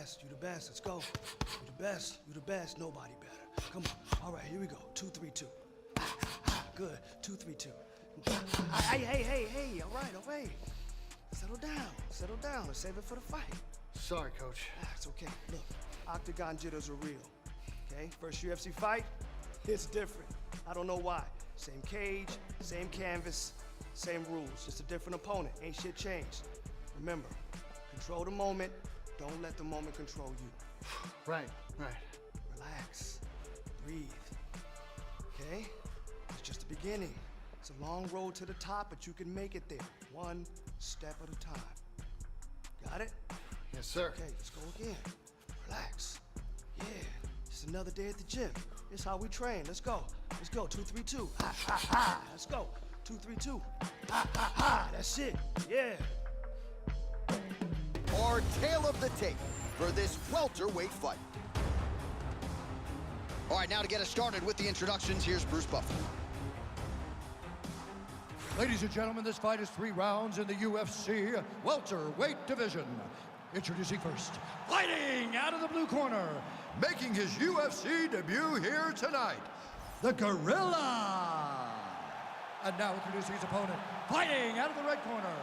best. You the best. Let's go. You the best. You the best. Nobody better. Come on. All right, here we go. 2, 3, 2. Good. 2, 3, 2. Hey. All right. Settle down. Settle down. Let's save it for the fight. Sorry, Coach. It's okay. Look, octagon jitters are real. Okay? First UFC fight, it's different. I don't know why. Same cage, same canvas, same rules. Just a different opponent. Ain't shit changed. Remember, control the moment. Don't let the moment control you. Right. Relax. Breathe. Okay? It's just the beginning. It's a long road to the top, but you can make it there. One step at a time. Got it? Yes, sir. Okay, let's go again. Relax. Yeah, it's another day at the gym. It's how we train. Let's go. 2, 3, 2. Let's go. 2, 3, 2. That's it. Yeah. Our tale of the tape for this welterweight fight. All right, now to get us started with the introductions, here's Bruce Buffer. Ladies and gentlemen, this fight is 3 rounds in the UFC welterweight division. Introducing first, fighting out of the blue corner, making his UFC debut here tonight, the Gorilla. And now introducing his opponent, fighting out of the red corner,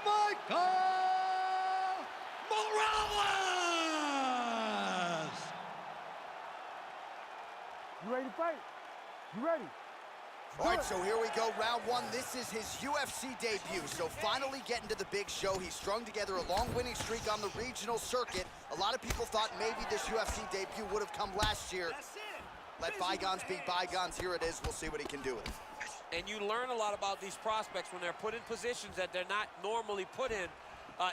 Michael Morales. You ready to fight? You ready? All right, so here we go, round 1. This is his UFC debut, so finally getting to the big show. He strung together a long winning streak on the regional circuit. A lot of people thought maybe this UFC debut would have come last year. Let bygones be bygones. Here it is. We'll see what he can do with it. And you learn a lot about these prospects when they're put in positions that they're not normally put in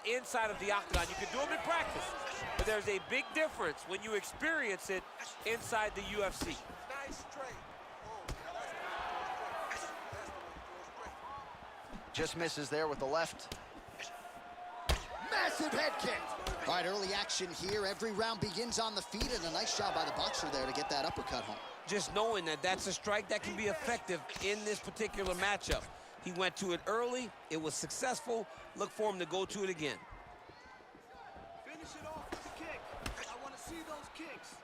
inside of the octagon. You can do them in practice, but there's a big difference when you experience it inside the UFC. Nice straight. Just misses there with the left. Massive head kick. All right, early action here. Every round begins on the feet, and a nice job by the boxer there to get that uppercut home. Just knowing that that's a strike that can be effective in this particular matchup. He went to it early. It was successful. Look for him to go to it again. Finish it off with the kick. I want to see those kicks.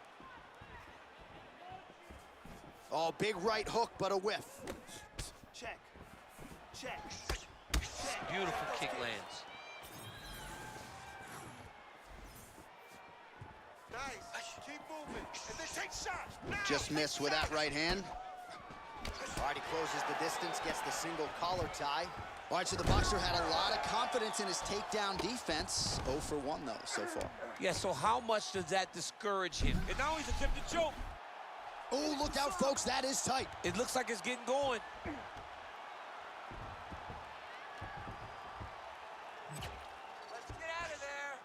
Oh, big right hook, but a whiff. Check. Beautiful kick lands. Nice. Keep moving. And then take shots. Now. Just missed with that right hand. All right, he closes the distance, gets the single collar tie. All right, so the boxer had a lot of confidence in his takedown defense. 0 for 1, though, so far. Yeah, so how much does that discourage him? And now he's attempting to choke. Oh, look out, folks. That is tight. It looks like it's getting going. Let's get out of there.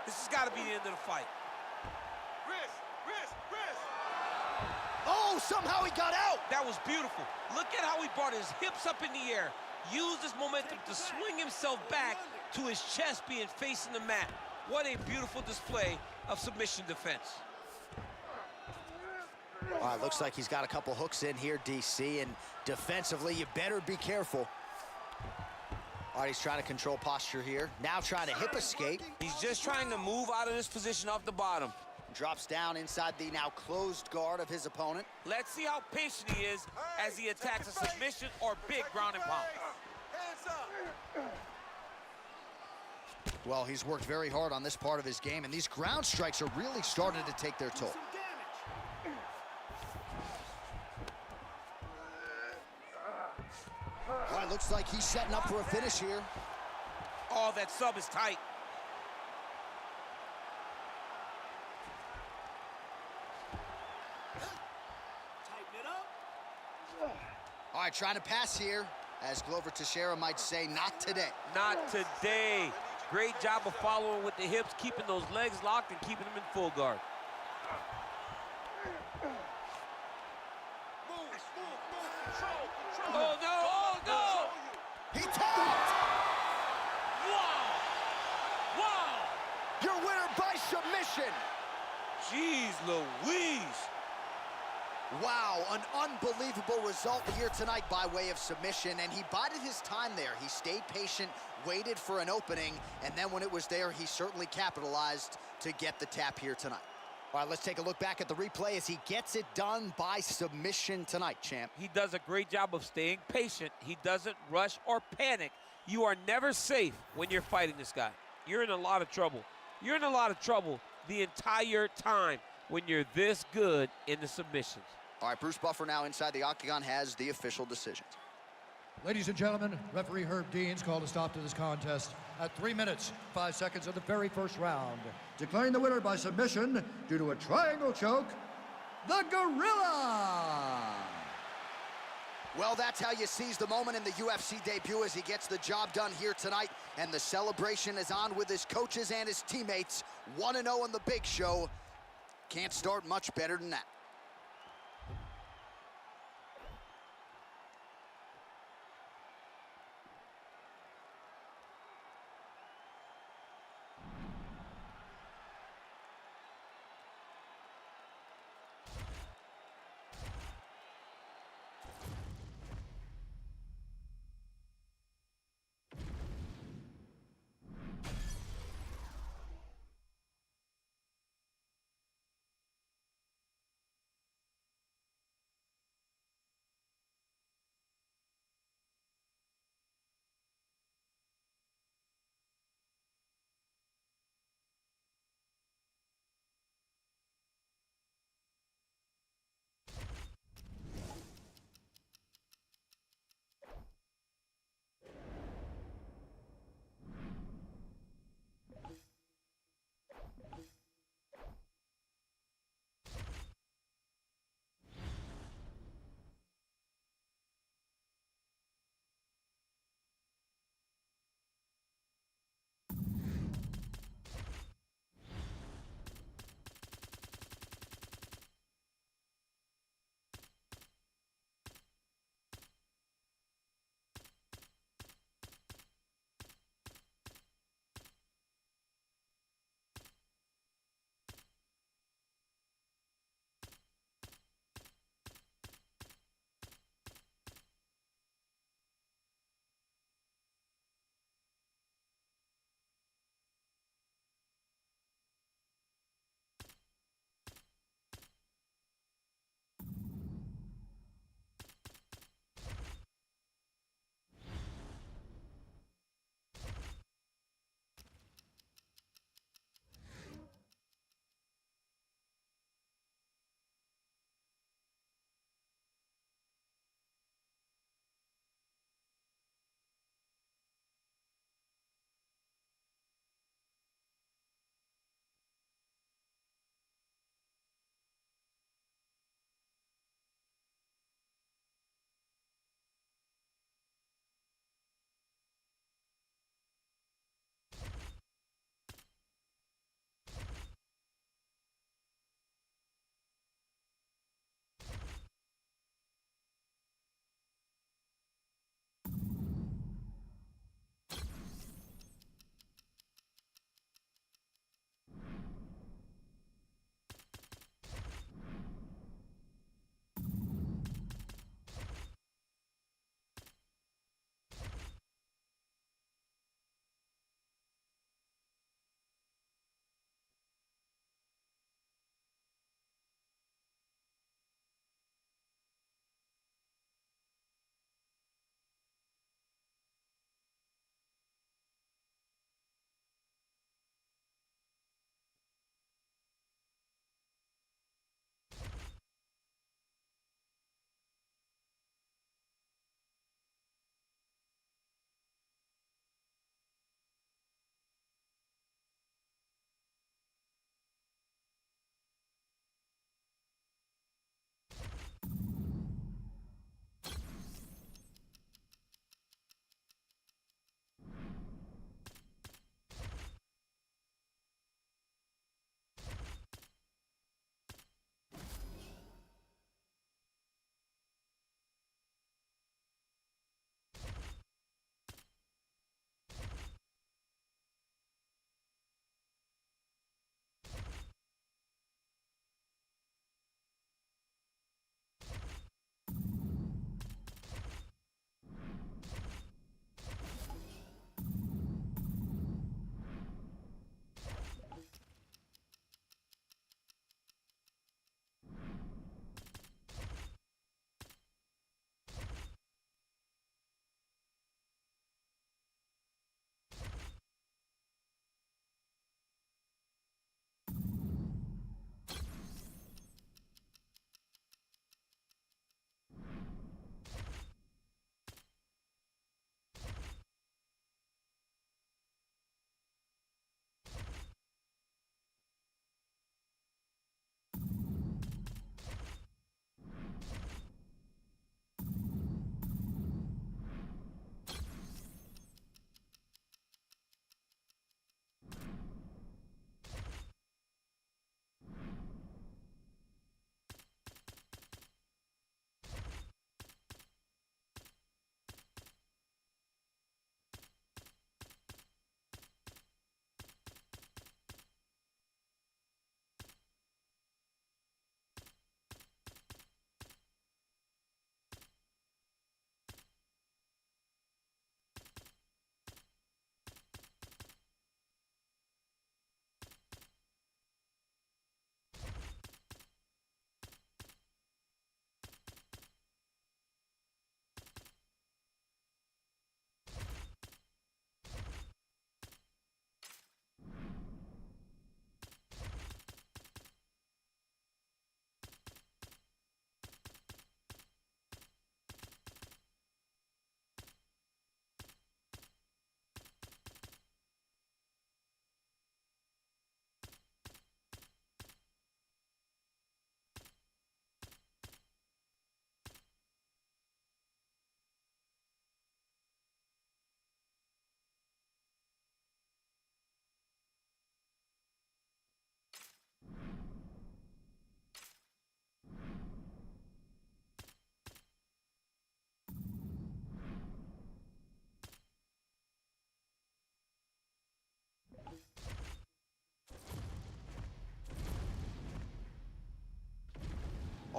This has got to be the end of the fight. Wrist. Oh, somehow he got out. That was beautiful. Look at how he brought his hips up in the air, used his momentum to swing himself back to his chest being facing the mat. What a beautiful display of submission defense. All right, looks like he's got a couple hooks in here, DC, and defensively, you better be careful. All right, he's trying to control posture here. Now trying to hip escape. He's just trying to move out of this position off the bottom. Drops down inside the now closed guard of his opponent. Let's see how patient he is as he attacks a submission or big ground and pound. Hands up. Well, he's worked very hard on this part of his game, and these ground strikes are really starting to take their toll. All right, looks like he's setting up for a finish here. Oh, that sub is tight. Tighten it up. All right, trying to pass here. As Glover Teixeira might say, not today. Not today. Great job of following with the hips, keeping those legs locked and keeping them in full guard. Oh, no, oh, no! He tapped! Wow! Your winner by submission! Jeez Louise! Wow, an unbelievable result here tonight by way of submission, and he bided his time there. He stayed patient, waited for an opening, and then when it was there, he certainly capitalized to get the tap here tonight. All right, let's take a look back at the replay as he gets it done by submission tonight, champ. He does a great job of staying patient. He doesn't rush or panic. You are never safe when you're fighting this guy. You're in a lot of trouble. You're in a lot of trouble the entire time when you're this good in the submissions. All right, Bruce Buffer now inside the octagon has the official decisions. Ladies and gentlemen, referee Herb Deans called a stop to this contest at 3 minutes, 5 seconds of the very first round, declaring the winner by submission due to a triangle choke, the Gorilla! Well, that's how you seize the moment in the UFC debut as he gets the job done here tonight, and the celebration is on with his coaches and his teammates. 1-0 in the big show. Can't start much better than that.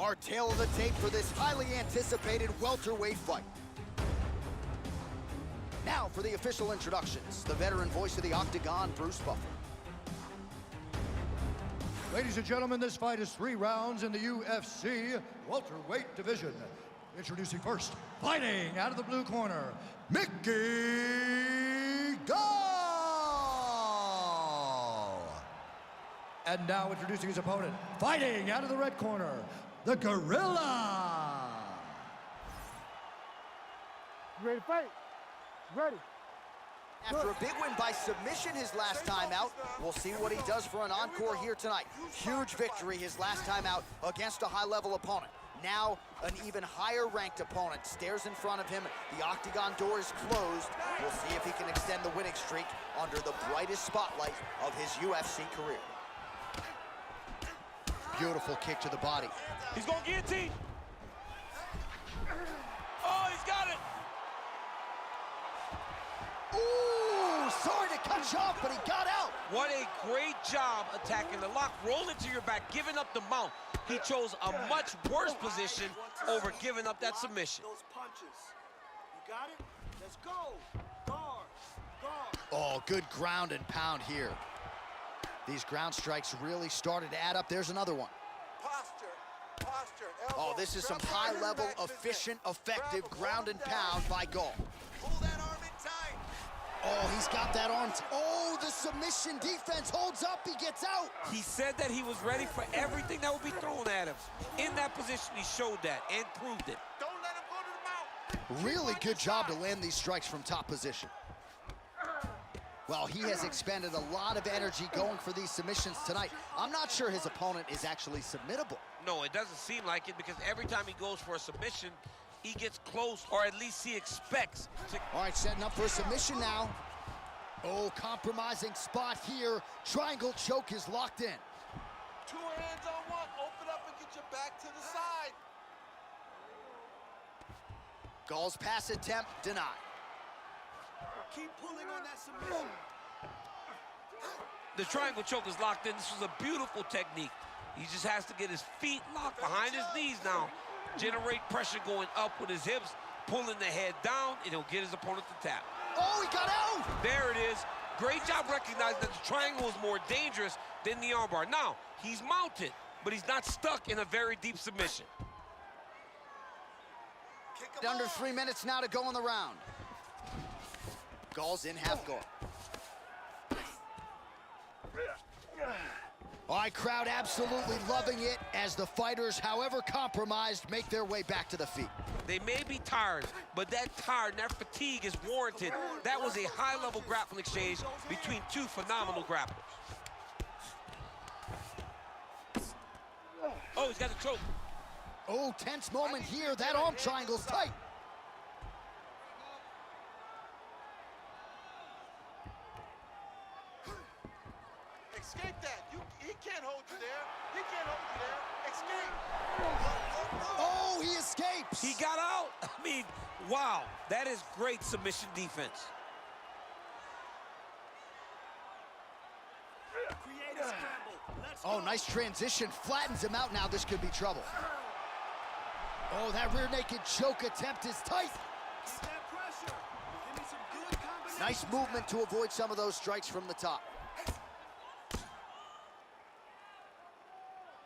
Our tail of the tape for this highly anticipated welterweight fight. Now for the official introductions, the veteran voice of the Octagon, Bruce Buffer. Ladies and gentlemen, this fight is 3 rounds in the UFC welterweight division. Introducing first, fighting out of the blue corner, Mickey Gall. And now introducing his opponent, fighting out of the red corner, the Gorilla. You ready to fight? Ready. After a big win by submission his last time out, we'll see what he does for an encore here tonight. Huge victory his last time out against a high-level opponent. Now, an even higher-ranked opponent stares in front of him. The octagon door is closed. We'll see if he can extend the winning streak under the brightest spotlight of his UFC career. Beautiful kick to the body. He's going to guillotine. Oh, he's got it. Ooh, sorry to cut you off, but he got out. What a great job attacking the lock. Roll into your back, giving up the mount. He chose a much worse position over giving up that submission. Those punches. You got it? Let's go. Guard. Guard. Oh, good ground and pound here. These ground strikes really started to add up. There's another one. Posture, Oh, this is some high-level, efficient, effective ground and pound by Gall. Pull that arm in tight. Oh, he's got that arm. Oh, the submission defense holds up. He gets out. He said that he was ready for everything that would be thrown at him. In that position, he showed that and proved it. Don't let him go to the mouth. Really good job to land these strikes from top position. Well, he has expended a lot of energy going for these submissions tonight. I'm not sure his opponent is actually submittable. No, it doesn't seem like it because every time he goes for a submission, he gets close, or at least he expects to. All right, setting up for a submission now. Oh, compromising spot here. Triangle choke is locked in. 2 hands on one. Open up and get your back to the side. Gall's pass attempt denied. Keep pulling on that submission. The triangle choke is locked in. This was a beautiful technique. He just has to get his feet locked behind his knees now. Generate pressure going up with his hips, pulling the head down, and he'll get his opponent to tap. Oh, he got out! There it is. Great job recognizing that the triangle is more dangerous than the armbar. Now, he's mounted, but he's not stuck in a very deep submission. Under 3 minutes now to go in the round. Gall's in half guard. All right, crowd absolutely loving it as the fighters, however compromised, make their way back to the feet. They may be tired, but that tired and that fatigue is warranted. That was a high-level grappling exchange between 2 phenomenal grapplers. Oh, he's got the choke. Oh, tense moment here. That arm triangle's tight. Escape that. He can't hold you there. He can't hold you there. Escape. Oh, he escapes. He got out. I mean, wow. That is great submission defense. Create a scramble. Let's Oh, go. nice transition. Flattens him out now. This could be trouble. Oh, that rear naked choke attempt is tight. Keep that pressure. Give me some good combinations. Nice movement to avoid some of those strikes from the top.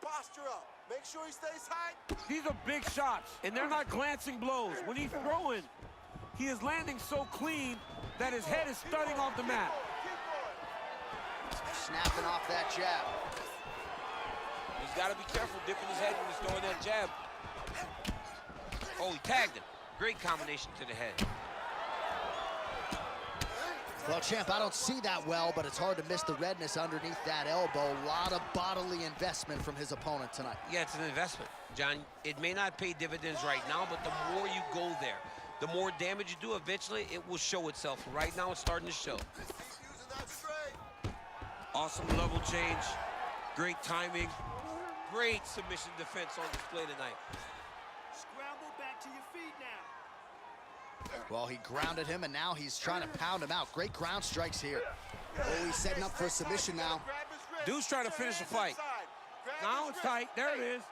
Posture up. Make sure he stays high. These are big shots, and they're not glancing blows. When he's throwing, he is landing so clean that his head is studding off the mat. Keep going. Snapping off that jab. He's got to be careful dipping his head when he's throwing that jab. Oh, he tagged him. Great combination to the head. Well, champ, I don't see that well, but it's hard to miss the redness underneath that elbow. A lot of bodily investment from his opponent tonight. Yeah, it's an investment, John. It may not pay dividends right now, but the more you go there, the more damage you do, eventually it will show itself. Right now, it's starting to show. Using that straight. Awesome level change, great timing, great submission defense on display tonight. Scramble back to your feet now. Well, he grounded him, and now he's trying to pound him out. Great ground strikes here. Oh, he's setting up for a submission now. Grab his wrist. Dude's trying to finish the fight. Grab Now his it's wrist. tight. There it is.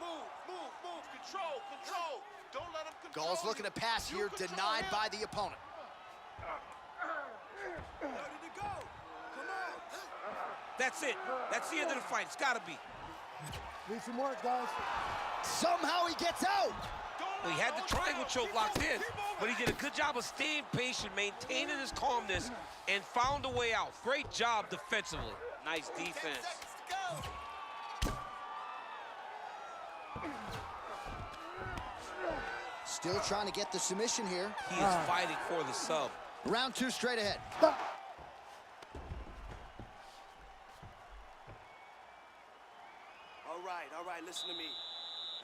Move. Control. Don't let him control. Gall's looking to pass here, denied by the opponent. Ready to go. Come on. That's it. That's the end of the fight. It's got to be. Need some work, guys. Somehow he gets out. Well, he had the triangle choke locked in, but he did a good job of staying patient, maintaining his calmness, and found a way out. Great job defensively. Nice defense. Still trying to get the submission here. He is fighting for the sub. Round 2 straight ahead. All right, listen to me.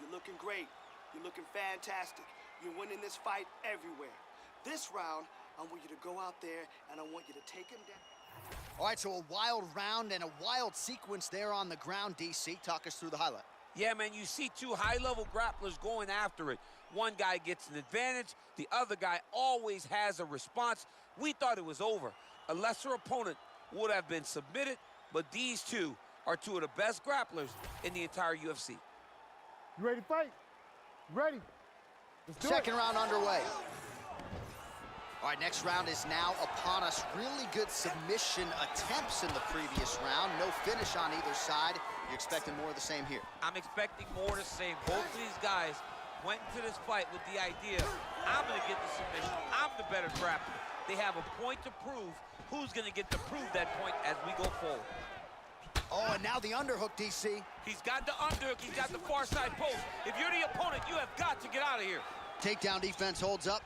You're looking great. You're looking fantastic. You're winning this fight everywhere. This round, I want you to go out there and I want you to take him down. All right, so a wild round and a wild sequence there on the ground, DC. Talk us through the highlight. Yeah, man, you see two high-level grapplers going after it. One guy gets an advantage. The other guy always has a response. We thought it was over. A lesser opponent would have been submitted, but these two are two of the best grapplers in the entire UFC. You ready to fight? Ready. Let's do Second it. round underway. All right, next round is now upon us. Really good submission attempts in the previous round. No finish on either side. You're expecting more of the same here. I'm expecting more of the same. Both of these guys went into this fight with the idea, I'm going to get the submission. I'm the better grappler. They have a point to prove. Who's going to get to prove that point as we go forward? Oh, and now the underhook, DC. He's got the underhook. He's got the far side post. If you're the opponent, you have got to get out of here. Takedown defense holds up.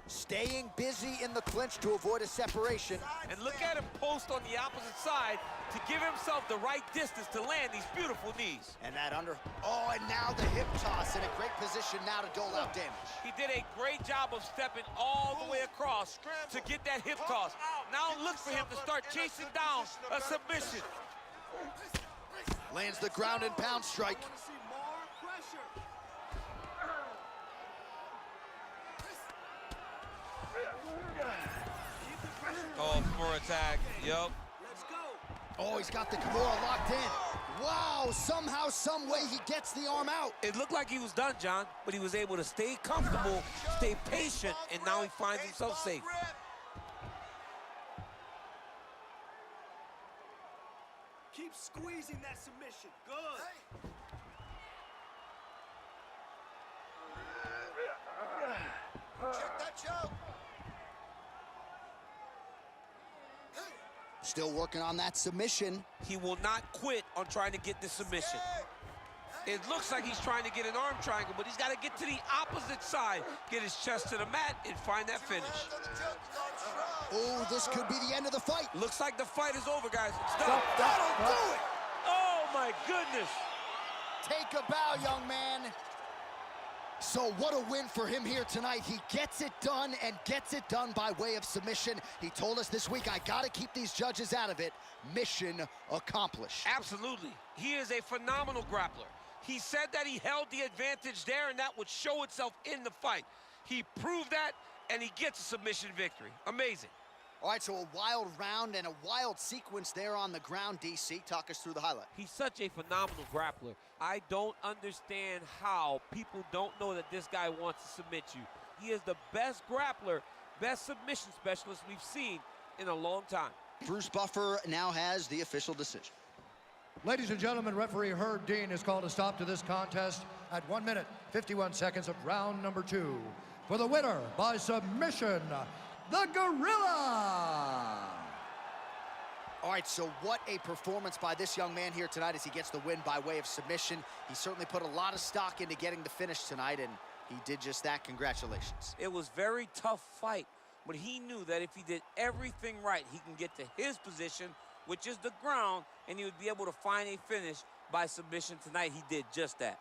Staying busy in the clinch to avoid a separation. And look at him post on the opposite side to give himself the right distance to land these beautiful knees. And that under... Oh, and now the hip toss in a great position now to dole out damage. He did a great job of stepping all the way across to get that hip toss. Now look for him to start chasing down a submission. Lands the ground and pound strike. I want to see more pressure. Oh, for attack. Yup. Let's go. Oh, he's got the Kimura locked in. Wow, somehow, some way he gets the arm out. It looked like he was done, John, but he was able to stay comfortable, stay patient, and now he finds himself safe. Keep squeezing that submission. Good. Check that choke. Still working on that submission. He will not quit on trying to get the submission. It looks like he's trying to get an arm triangle, but he's got to get to the opposite side, get his chest to the mat, and find that finish. Oh, this could be the end of the fight. Looks like the fight is over, guys. It's done. That'll do it. Oh, my goodness. Take a bow, young man. So what a win for him here tonight. He gets it done and gets it done by way of submission. He told us this week, I gotta keep these judges out of it. Mission accomplished. Absolutely. He is a phenomenal grappler. He said that he held the advantage there, and that would show itself in the fight. He proved that, and he gets a submission victory. Amazing. All right, so a wild round and a wild sequence there on the ground, DC. Talk us through the highlight. He's such a phenomenal grappler. I don't understand how people don't know that this guy wants to submit you. He is the best grappler, best submission specialist we've seen in a long time. Bruce Buffer now has the official decision. Ladies and gentlemen, referee Herb Dean has called a stop to this contest at 1 minute, 51 seconds of round number 2. For the winner by submission, the Gorilla! All right, so what a performance by this young man here tonight as he gets the win by way of submission. He certainly put a lot of stock into getting the finish tonight, and he did just that. Congratulations. It was a very tough fight, but he knew that if he did everything right, he can get to his position, which is the ground, and he would be able to find a finish by submission tonight. He did just that.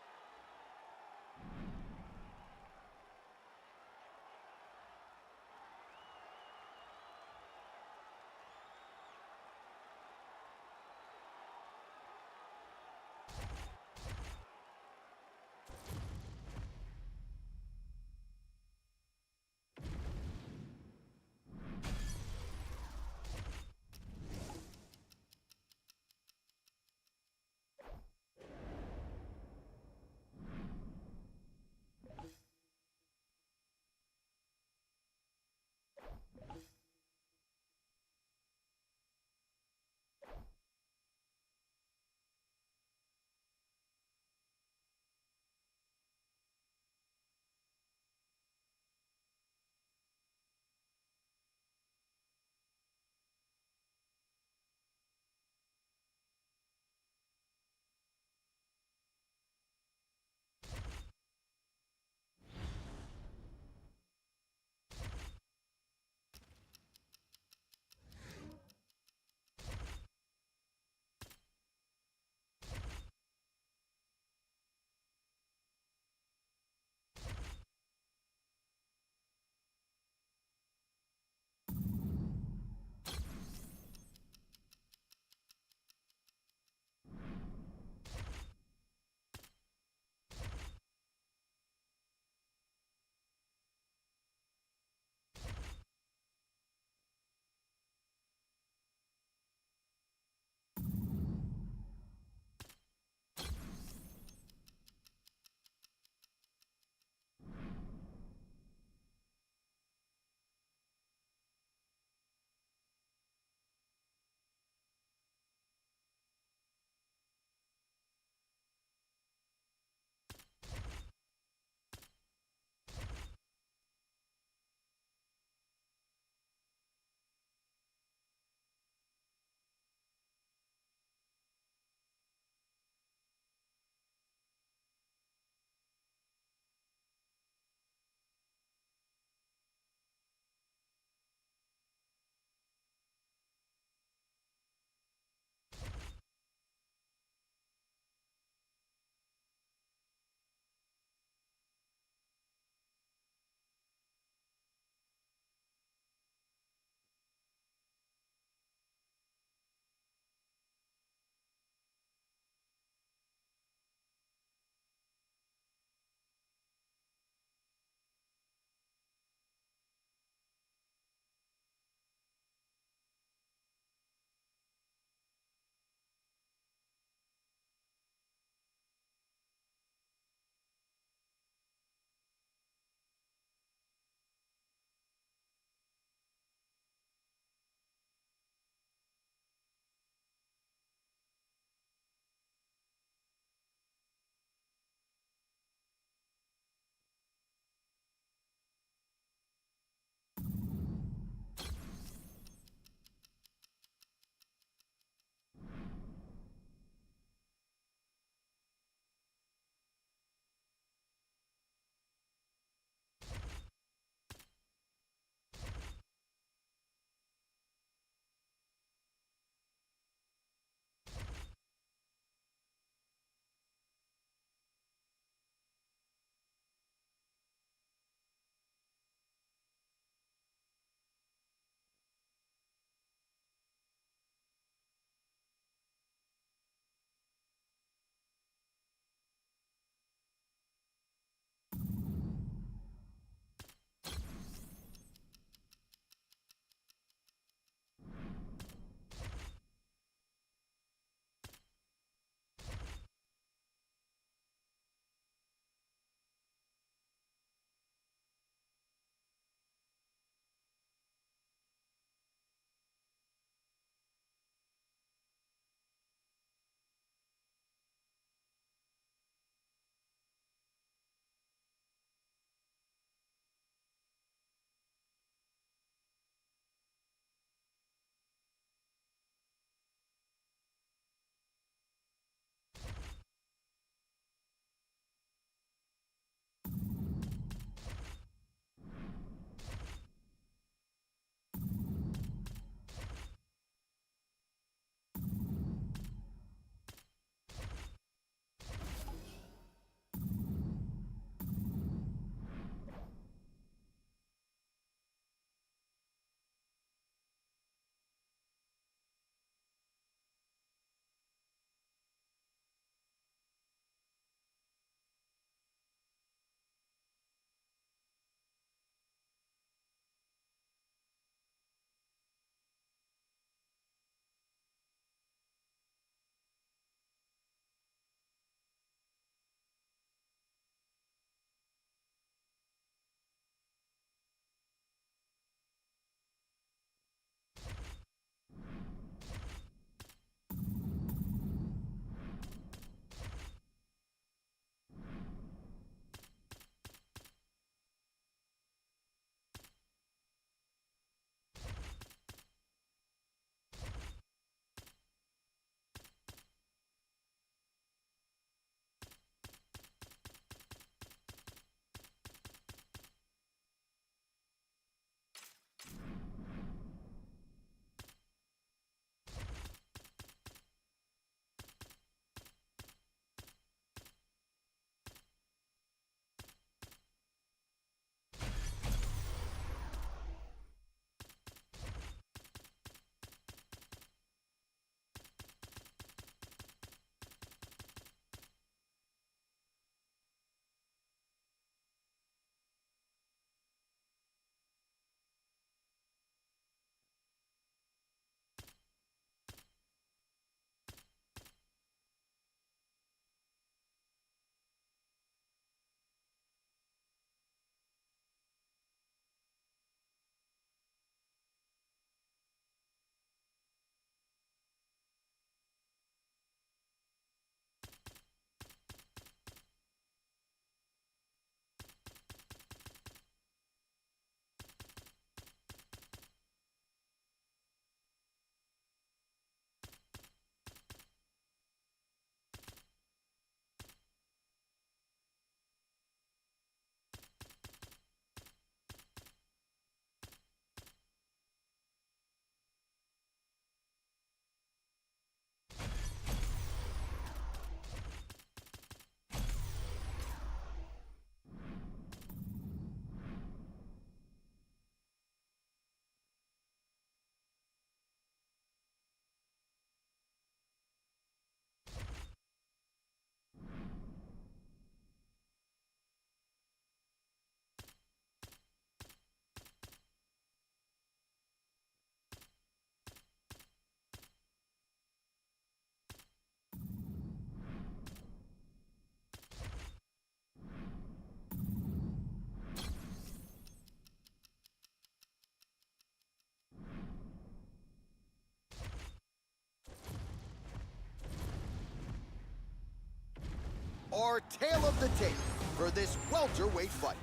our tale of the tape for this welterweight fight.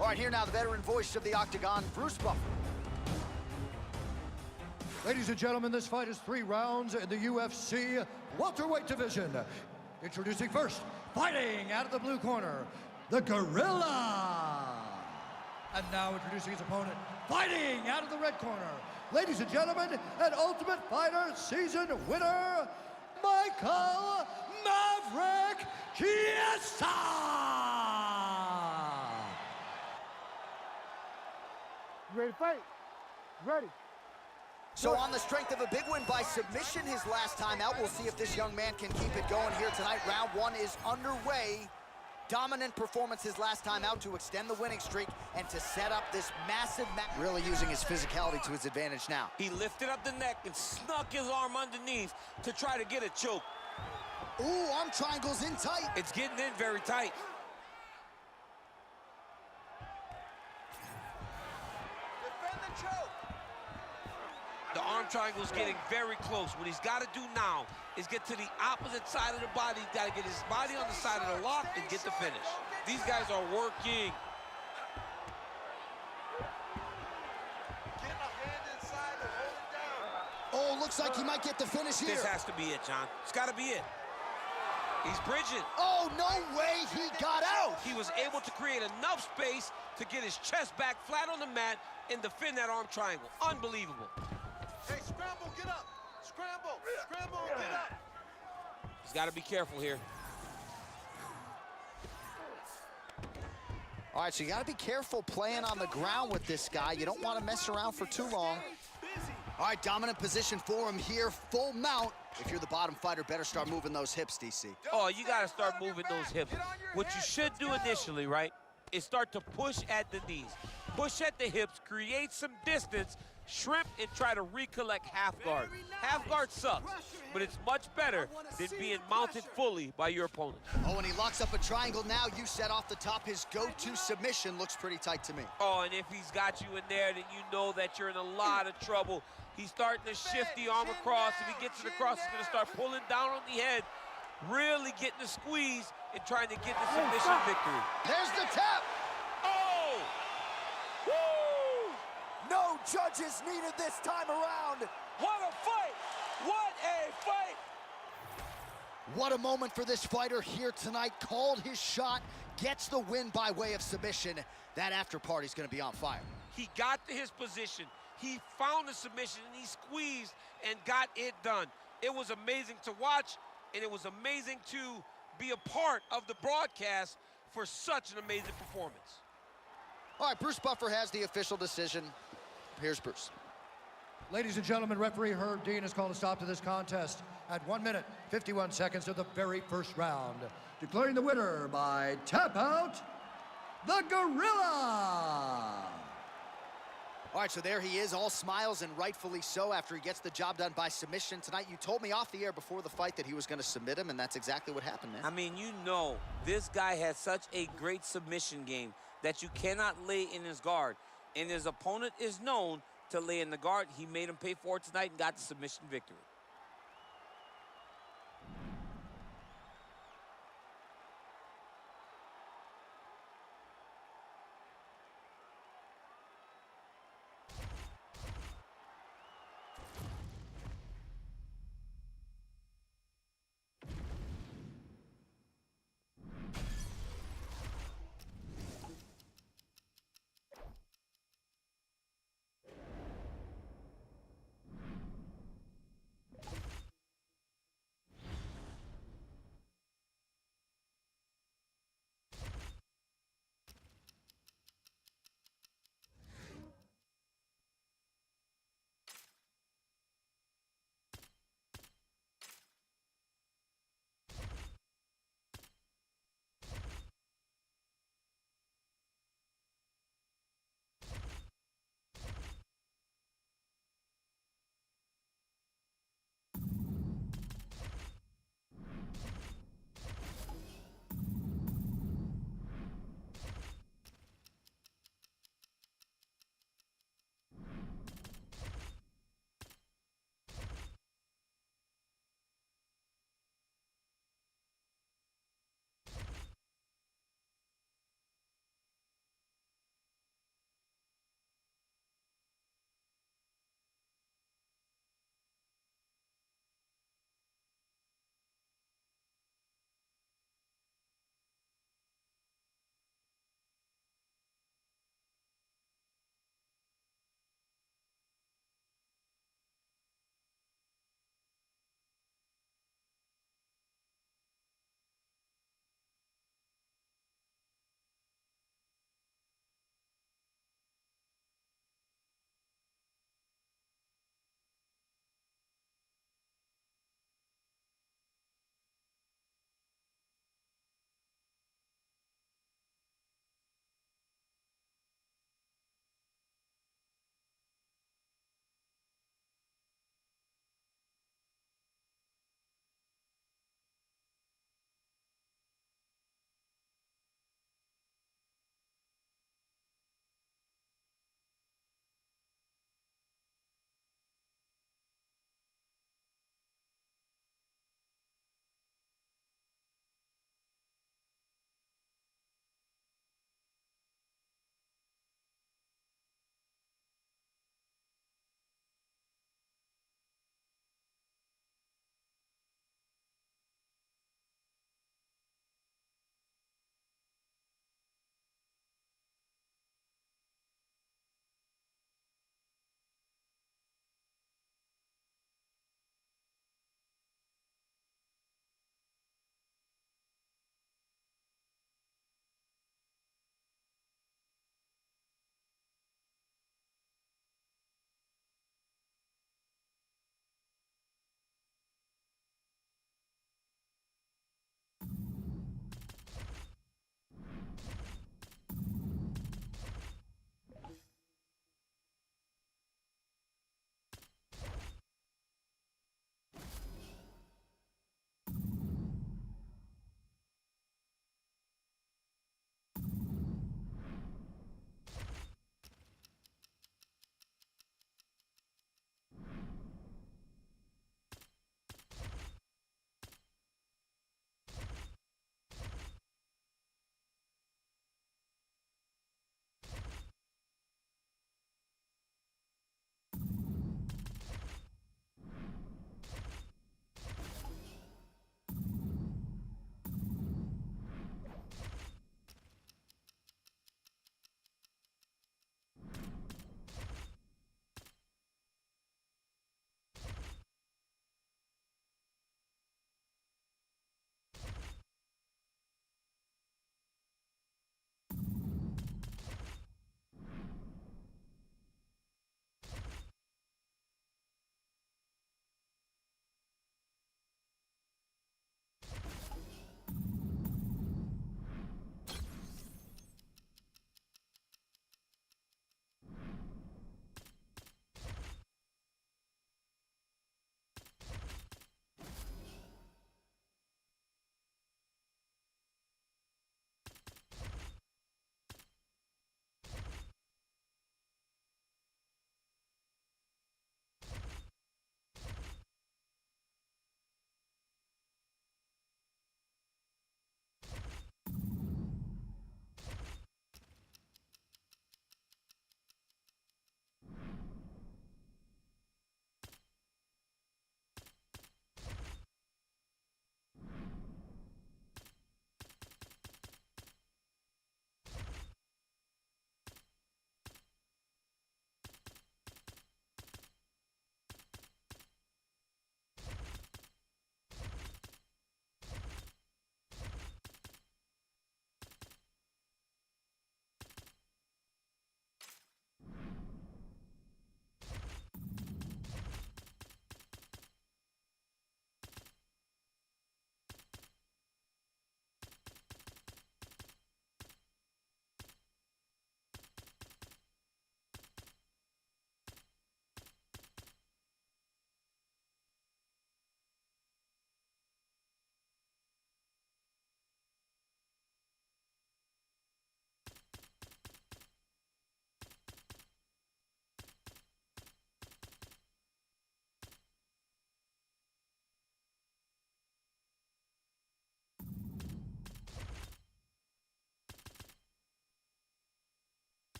All right, here now, the veteran voice of the Octagon, Bruce Buffer. Ladies and gentlemen, this fight is 3 rounds in the UFC welterweight division. Introducing first, fighting out of the blue corner, the Gorilla. And now introducing his opponent, fighting out of the red corner. Ladies and gentlemen, an Ultimate Fighter season winner, Michael Maverick Chiesa! You ready to fight? Ready. So on the strength of a big win by submission his last time out, we'll see if this young man can keep it going here tonight. Round 1 is underway. Dominant performance his last time out to extend the winning streak and to set up this massive match. Really using his physicality to his advantage now. He lifted up the neck and snuck his arm underneath to try to get a choke. Ooh, arm triangle's in tight. It's getting in very tight. Defend the choke. The arm triangle is getting very close. What he's got to do now is get to the opposite side of the body. He's got to get his body on the side of the lock and get the finish. These guys are working. Get a hand inside and hold it down. Oh, looks like he might get the finish here. This has to be it, John. It's got to be it. He's bridging. Oh, no way he got out. He was able to create enough space to get his chest back flat on the mat and defend that arm triangle. Unbelievable. Hey, scramble, get up. Scramble, scramble, and get up. He's got to be careful here. All right, so you got to be careful playing on the ground with this guy. You don't want to mess around for too long. All right, dominant position for him here, full mount. If you're the bottom fighter, better start moving those hips, DC. Oh, you got to start moving those hips. What you should do initially, right, is start to push at the knees. Push at the hips, create some distance, shrimp, and try to recollect half guard. Half guard sucks, but it's much better than being mounted fully by your opponent. Oh, and he locks up a triangle now. You set off the top. His go-to submission looks pretty tight to me. Oh, and if he's got you in there, then you know that you're in a lot of trouble. He's starting to shift the arm across. If he gets it across, he's going to start pulling down on the head, really getting the squeeze and trying to get the submission victory. There's the tap. Oh! Woo! No judges needed this time around. What a fight! What a fight! What a moment for this fighter here tonight. Called his shot, gets the win by way of submission. That after party's going to be on fire. He got to his position. He found the submission, and he squeezed and got it done. It was amazing to watch, and it was amazing to be a part of the broadcast for such an amazing performance. All right, Bruce Buffer has the official decision. Here's Bruce. Ladies and gentlemen, referee Herb Dean has called a stop to this contest at 1 minute, 51 seconds of the very first round. Declaring the winner by tap out, the Gorilla! All right, so there he is, all smiles, and rightfully so after he gets the job done by submission tonight. You told me off the air before the fight that he was going to submit him, and that's exactly what happened, man. I mean, you know, this guy has such a great submission game that you cannot lay in his guard. And his opponent is known to lay in the guard. He made him pay for it tonight and got the submission victory.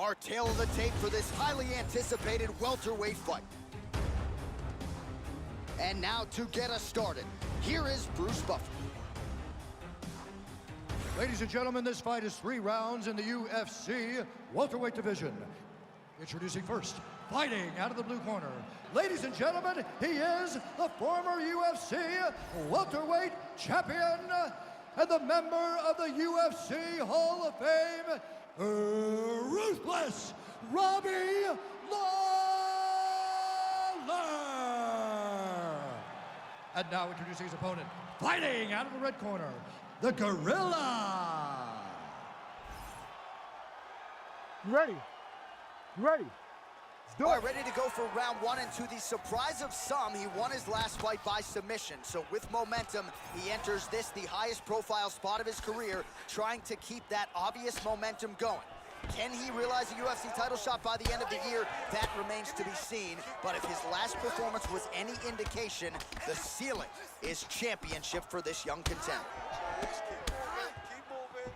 Our tale of the tape for this highly anticipated welterweight fight. And now to get us started, here is Bruce Buffer. Ladies and gentlemen, this fight is 3 rounds in the UFC welterweight division. Introducing first, fighting out of the blue corner. Ladies and gentlemen, he is the former UFC welterweight champion and the member of the UFC Hall of Fame, Ruthless Robbie Lawler. And now introducing his opponent, fighting out of the red corner, the Gorilla. You ready? You ready? Let's do All it. right, ready to go for round 1, and to the surprise of some, he won his last fight by submission. So with momentum, he enters this, the highest profile spot of his career, trying to keep that obvious momentum going. Can he realize a UFC title shot by the end of the year? That remains to be seen. But if his last performance was any indication, the ceiling is championship for this young contender. Keep moving.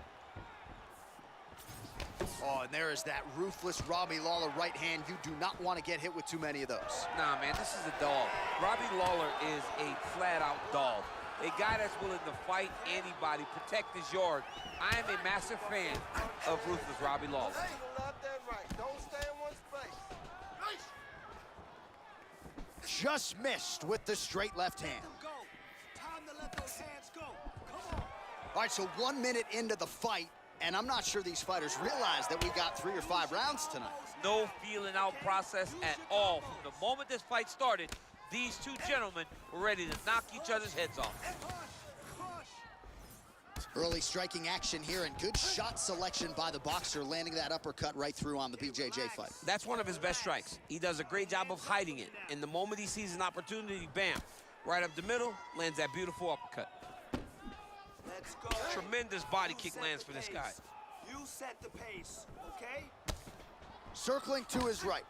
Oh, and there is that ruthless Robbie Lawler right hand. You do not want to get hit with too many of those. Nah, man, this is a dog. Robbie Lawler is a flat-out dog. A guy that's willing to fight anybody, protect his yard. I am a massive fan of ruthless Robbie Lawler. To the left and right. Don't stay in one space. Just missed with the straight left hand. Time to let those hands go. Come on. All right, so 1 minute into the fight, and I'm not sure these fighters realize that we got 3 or 5 rounds tonight. No feeling out process at all. From the moment this fight started, these two gentlemen were ready to knock each other's heads off. Early striking action here, and good shot selection by the boxer, landing that uppercut right through on the BJJ fight. That's one of his best strikes. He does a great job of hiding it. And the moment he sees an opportunity, bam, right up the middle, lands that beautiful uppercut. Let's go. Tremendous body kick lands for this guy. You set the pace, okay? Circling to his right.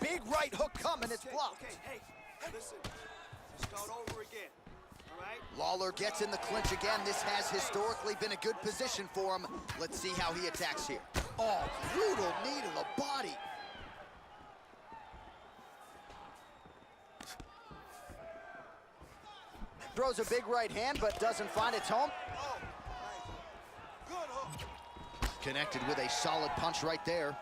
Big right hook coming, it's blocked. Okay, hey, listen. Start over again, all right? Lawler gets in the clinch again. This has historically been a good position for him. Let's see how he attacks here. Oh, brutal knee to the body. Throws a big right hand, but doesn't find its home. Oh, nice. Good hook. Connected with a solid punch right there.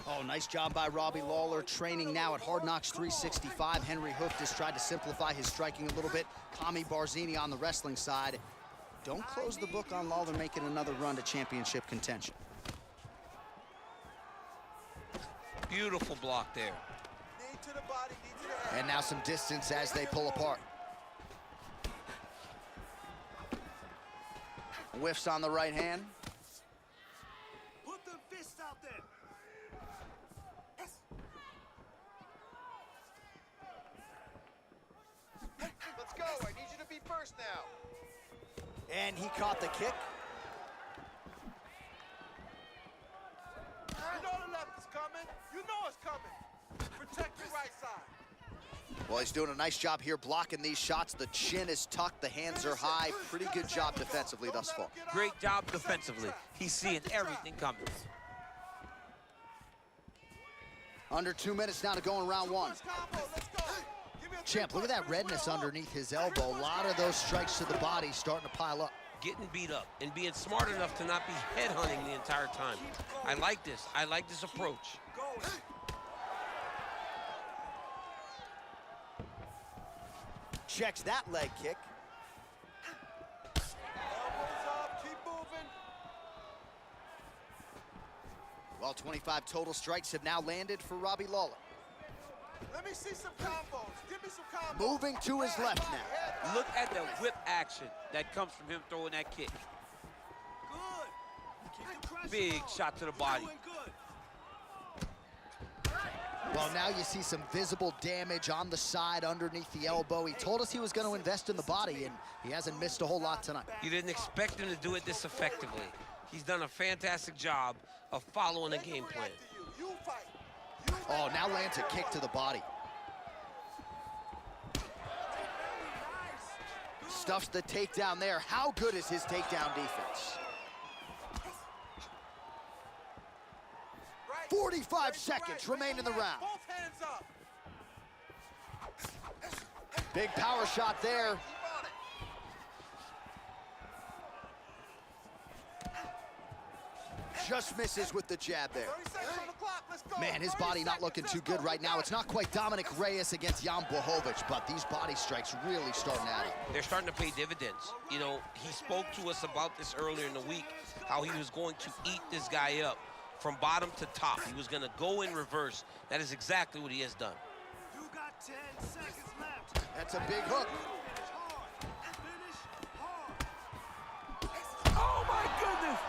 Oh, nice job by Robbie Lawler, training now at Hard Knocks 365. Henry Hooft has tried to simplify his striking a little bit. Kami Barzini on the wrestling side. Don't close the book on Lawler making another run to championship contention. Beautiful block there. Knee to the body, knee to the head. And now some distance as they pull apart. Whiffs on the right hand. Put the fist out there. Let's go. I need you to be first now. And he caught the kick. You know the left is coming. You know it's coming. Protect your right side. Well, he's doing a nice job here blocking these shots. The chin is tucked, the hands are high. Pretty good job defensively thus far. Great job defensively. He's seeing everything coming. Under 2 minutes now to go in round 1. First combo, let's go. Give me a Champ, look at that redness underneath his elbow. A lot of those strikes to the body starting to pile up. Getting beat up and being smart enough to not be headhunting the entire time. I like this. I like this approach. Checks that leg kick. elbows up. Keep moving. Well, 25 total strikes have now landed for Robbie Lawler. Let me see some combos. Give me some combos. Moving to his left now. Look at the whip action that comes from him throwing that kick. Good. Keep the pressure Big on. shot to the body. Doing good. Well, now you see some visible damage on the side underneath the elbow. He told us he was going to invest in the body, and he hasn't missed a whole lot tonight. You didn't expect him to do it this effectively. He's done a fantastic job of following a game plan. You fight. Oh, now lands a kick to the body. Stuffs the takedown there. How good is his takedown defense? 45 seconds remain in the round. Both hands up. Big power shot there. Keep on it. Just misses with the jab there. 30 seconds on the clock. Let's go. Man, his 30 body not seconds. looking too Let's go. good right now. It's not quite Dominic Reyes against Jan Blachowicz, but these body strikes really starting to add up. They're starting to pay dividends. You know, he spoke to us about this earlier in the week, how he was going to eat this guy up from bottom to top. He was going to go in reverse. That is exactly what he has done. You got 10 seconds left. That's a big hook. Finish hard. Finish hard. Oh, my goodness!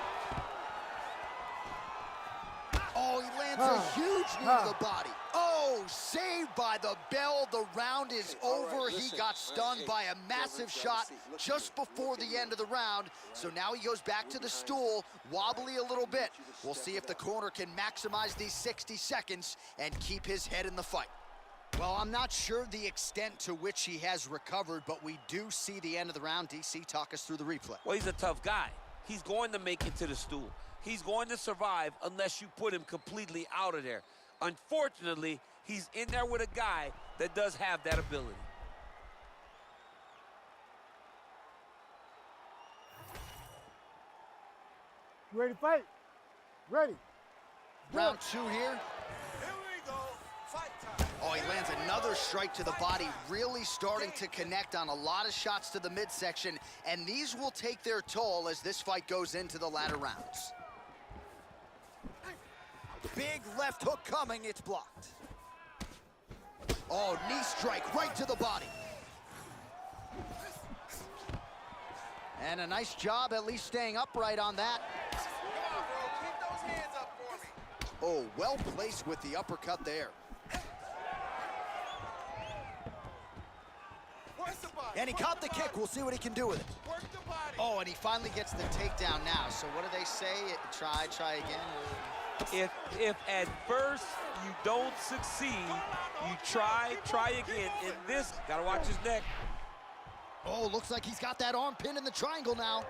Oh, he lands a huge knee to the body. Oh, saved by the bell. The round is over. He got stunned by a massive shot just before the end of the round. So now he goes back to the stool, wobbly a little bit. We'll see if the corner can maximize these 60 seconds and keep his head in the fight. Well, I'm not sure the extent to which he has recovered, but we do see the end of the round. DC, talk us through the replay. Well, he's a tough guy. He's going to make it to the stool. He's going to survive unless you put him completely out of there. Unfortunately, he's in there with a guy that does have that ability. You ready to fight? Ready. Round two here. Here we go. Fight time. Oh, he lands another strike to the body, really starting to connect on a lot of shots to the midsection, and these will take their toll as this fight goes into the latter rounds. Big left hook coming, it's blocked. Oh, knee strike right to the body. And a nice job at least staying upright on that. Come on, bro. Keep those hands up for me. Oh, well placed with the uppercut there. Work the body. And he caught the kick. We'll see what he can do with it. Work the body. Oh, and he finally gets the takedown now. So what do they say? Try again? If at first you don't succeed, you try again. In this, gotta watch his neck. Oh, looks like he's got that arm pinned in the triangle now.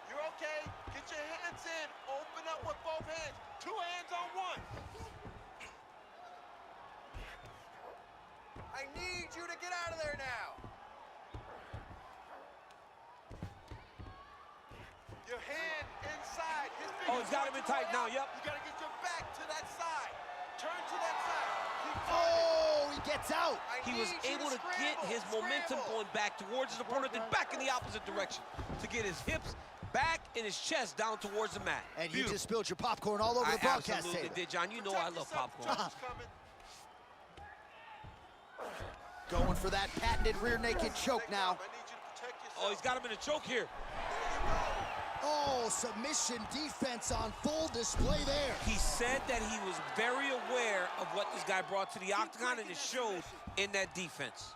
You're okay. Get your hands in. Open up with both hands. Two hands on one. I need you to get out of there now. Your hand inside. His Oh, he's got him in tight now, yep. You gotta get your back to that side. Turn to that side. Keep turning. Oh, he gets out. I He was need you able to get scramble. his momentum Scramble. going back towards his opponent, then back in the opposite direction to get his hips back and his chest down towards the mat. And you Beautiful. just spilled your popcorn all over I the broadcast absolutely table. did, John. You know I love popcorn. Going for that patented rear naked choke now. I need you to protect yourself. Oh, he's got him in a choke here. Oh, submission defense on full display there. He said that he was very aware of what this guy brought to the octagon, and it showed in that defense.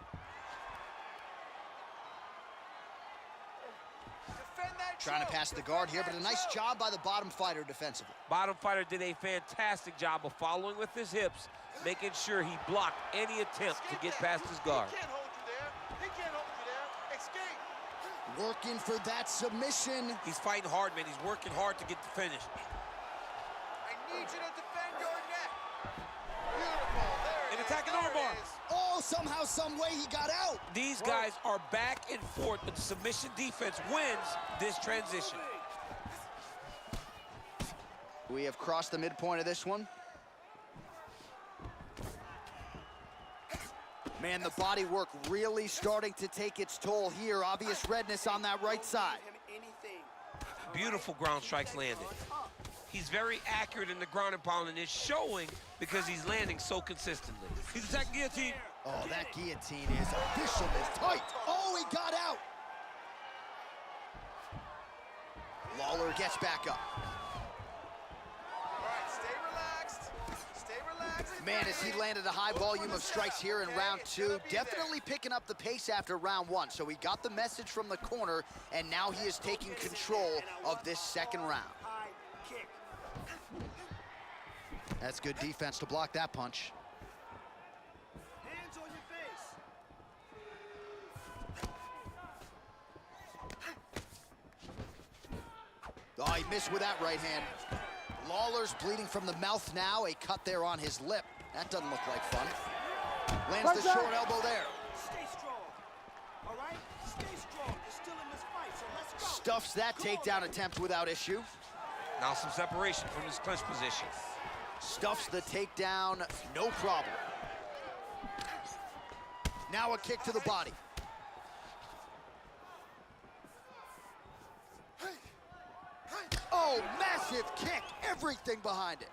Defend that Trying to choke. pass the guard here, but a Defend nice that choke. job by the bottom fighter defensively. Bottom fighter did a fantastic job of following with his hips, making sure he blocked any attempt to get past his guard. He can't hold you there. He can't hold you there. Escape. Working for that submission. He's fighting hard, man. He's working hard to get the finish. I need you to defend your neck. Beautiful. There it An is. attacking There it armbar. is. Oh, somehow, some way he got out. These guys are back and forth, but the submission defense wins this transition. We have crossed the midpoint of this one. Man, the body work really starting to take its toll here. Obvious redness on that right side. Beautiful ground strikes landed. He's very accurate in the ground and pound, and it's showing because he's landing so consistently. He's attacking guillotine. Oh, that guillotine is official, is tight. Oh, he got out. Lawler gets back up. All right, stay relaxed. Stay relaxed. Man, as he landed a high volume of strikes here in round two, definitely picking up the pace after round one. So he got the message from the corner, and now he is taking control of this second round. High kick. That's good defense to block that punch. Hands on your face. Oh, he missed with that right hand. Lawler's bleeding from the mouth now, a cut there on his lip. That doesn't look like fun. Lands the short elbow there. Stay strong. All right? Stay strong. You're still in this fight, so let's go. Stuffs that takedown attempt without issue. Now some separation from his clinch position. Stuffs the takedown, no problem. Now a kick to the body. Oh, massive kick, everything behind it.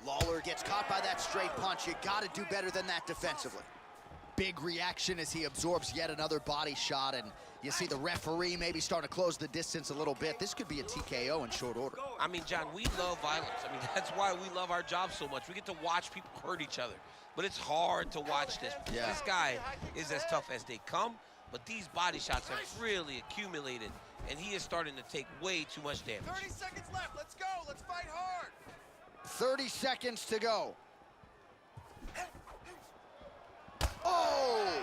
Lawler gets caught by that straight punch. You gotta do better than that defensively. Big reaction as he absorbs yet another body shot, and you see the referee maybe starting to close the distance a little bit. This could be a TKO in short order. I mean, John, we love violence. I mean, that's why we love our job so much. We get to watch people hurt each other. But it's hard to watch this. Yeah. This guy is as tough as they come, but these body shots have really accumulated, and he is starting to take way too much damage. 30 seconds left. Let's go. Let's fight hard. 30 seconds to go. Oh,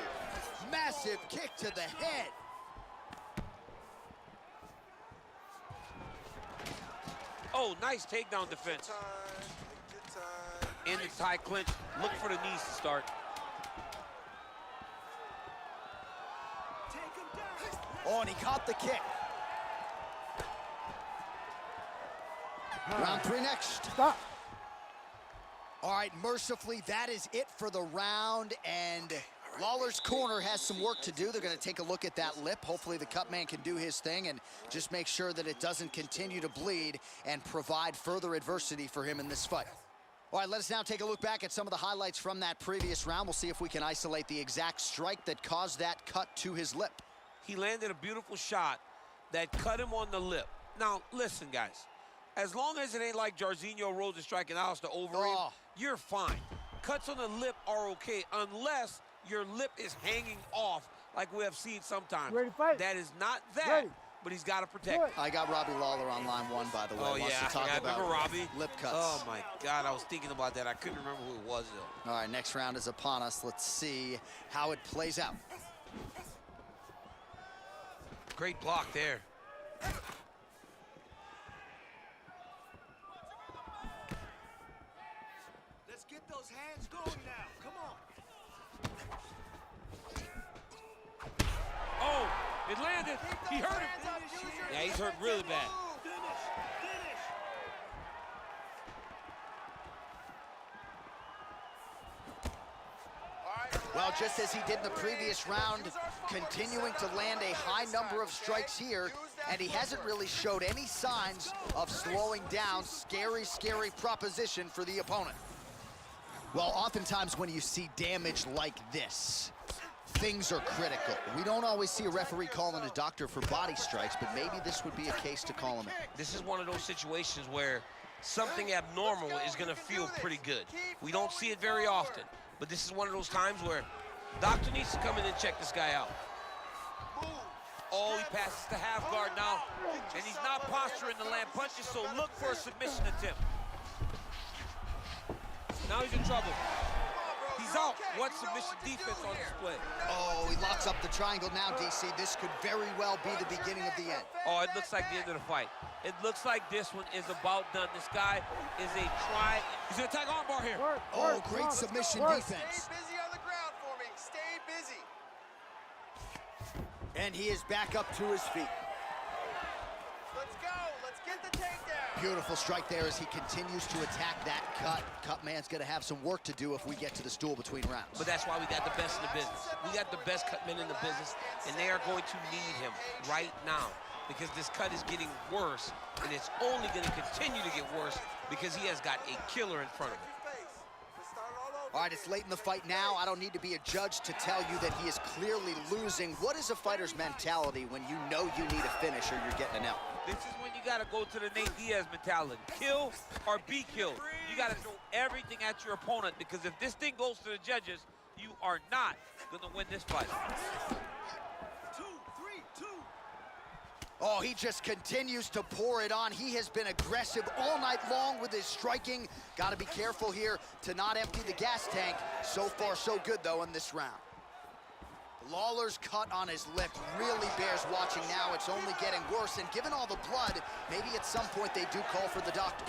massive kick to the head. Oh, nice takedown defense. Take your time. In the tie clinch, look for the knees to start. Take him down. Oh, and he caught the kick. Round 3 next. Stop. All right, mercifully, that is it for the round, and Lawler's corner has some work to do. They're going to take a look at that lip. Hopefully the cut man can do his thing and just make sure that it doesn't continue to bleed and provide further adversity for him in this fight. All right, let us now take a look back at some of the highlights from that previous round. We'll see if we can isolate the exact strike that caused that cut to his lip. He landed a beautiful shot that cut him on the lip. Now, listen, guys. As long as it ain't like Jairzinho Rosa striking Alistair Overeem, you're fine. Cuts on the lip are okay unless your lip is hanging off like we have seen sometimes. Ready to fight? That is not that, Ready. but he's got to protect it. I got Robbie Lawler on line 1, by the way. Oh, Wants yeah, to talk I about remember Robbie. lip cuts. Oh, my God, I was thinking about that. I couldn't remember who it was, though. All right, next round is upon us. Let's see how it plays out. Great block there. Let's get those hands going now. Come on. Oh, it landed. He hurt him. Yeah, he's hurt really bad. Finish. Well, just as he did in the previous round, continuing to land a high number of strikes here, and he hasn't really showed any signs of slowing down. Scary, scary proposition for the opponent. Well, oftentimes when you see damage like this, things are critical. We don't always see a referee calling a doctor for body strikes, but maybe this would be a case to call him in. This is one of those situations where something abnormal is going to feel pretty good. We don't see it very often, but this is one of those times where doctor needs to come in and check this guy out. Oh, he passes to half guard now, and he's not posturing to land punches, so look for a submission attempt. Now he's in trouble. He's out. What submission defense on display? Oh, he locks up the triangle now, DC. This could very well be the beginning of the end. Oh, it looks like the end of the fight. It looks like this one is about done. This guy is a He's gonna attack armbar here. Oh, great submission defense. Stay busy on the ground for me. Stay busy. And he is back up to his feet. Let's go. Let's get the takedown. Beautiful strike there as he continues to attack that cut. Cut man's gonna have some work to do if we get to the stool between rounds. But that's why we got the best in the business. We got the best cut men in the business, and they are going to need him right now because this cut is getting worse, and it's only going to continue to get worse because he has got a killer in front of him. All right, it's late in the fight now. I don't need to be a judge to tell you that he is clearly losing. What is a fighter's mentality when you know you need a finish or you're getting an L? This is when you gotta go to the Nate Diaz mentality. Kill or be killed. You gotta throw everything at your opponent because if this thing goes to the judges, you are not gonna win this fight. 2, 3, 2. Oh, he just continues to pour it on. He has been aggressive all night long with his striking. Got to be careful here to not empty the gas tank. So far, so good, though, in this round. Lawler's cut on his lip really bears watching now. It's only getting worse, and given all the blood, maybe at some point they do call for the doctor.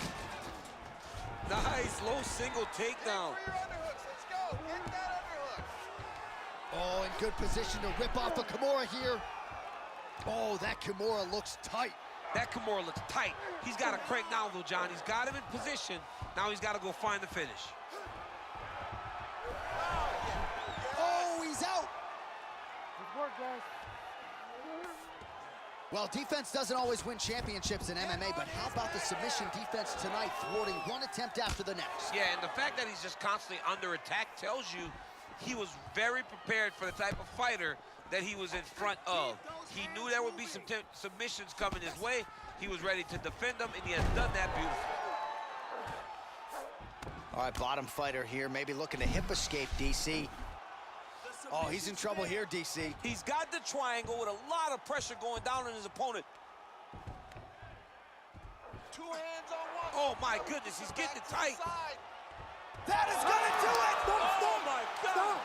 Nice, low single takedown. For your underhooks, let's go. Get that underhook. Oh, in good position to rip off a Kimura here. Oh, that Kimura looks tight. That Kimura looks tight. He's got to crank now, though, John. He's got him in position. Now he's got to go find the finish. Oh, he's out. Good work, guys. Well, defense doesn't always win championships in MMA, but how about the submission defense tonight, thwarting one attempt after the next? Yeah, and the fact that he's just constantly under attack tells you he was very prepared for the type of fighter that he was in front of. He knew there would be some submissions coming his way. He was ready to defend them, and he has done that beautifully. All right, bottom fighter here, maybe looking to hip escape, DC. Oh, he's in trouble here, DC. He's got the triangle with a lot of pressure going down on his opponent. Two hands on one. Oh, my goodness, he's getting it tight. Side. That is gonna do it! Oh, my God.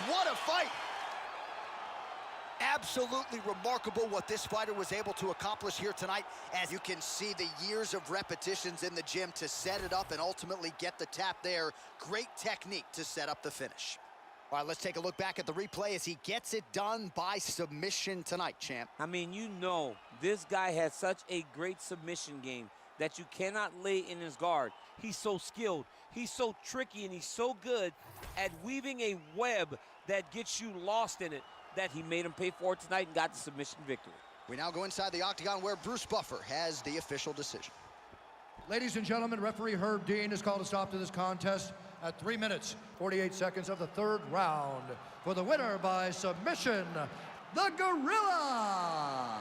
What a fight! Absolutely remarkable what this fighter was able to accomplish here tonight. As you can see, the years of repetitions in the gym to set it up and ultimately get the tap there. Great technique to set up the finish. All right, let's take a look back at the replay as he gets it done by submission tonight, champ. I mean, you know, this guy has such a great submission game that you cannot lay in his guard. He's so skilled, he's so tricky, and he's so good at weaving a web that gets you lost in it that he made him pay for it tonight and got the submission victory. We now go inside the octagon where Bruce Buffer has the official decision. Ladies and gentlemen, referee Herb Dean has called a stop to this contest at 3 minutes, 48 seconds of the third round. For the winner by submission, the Gorilla!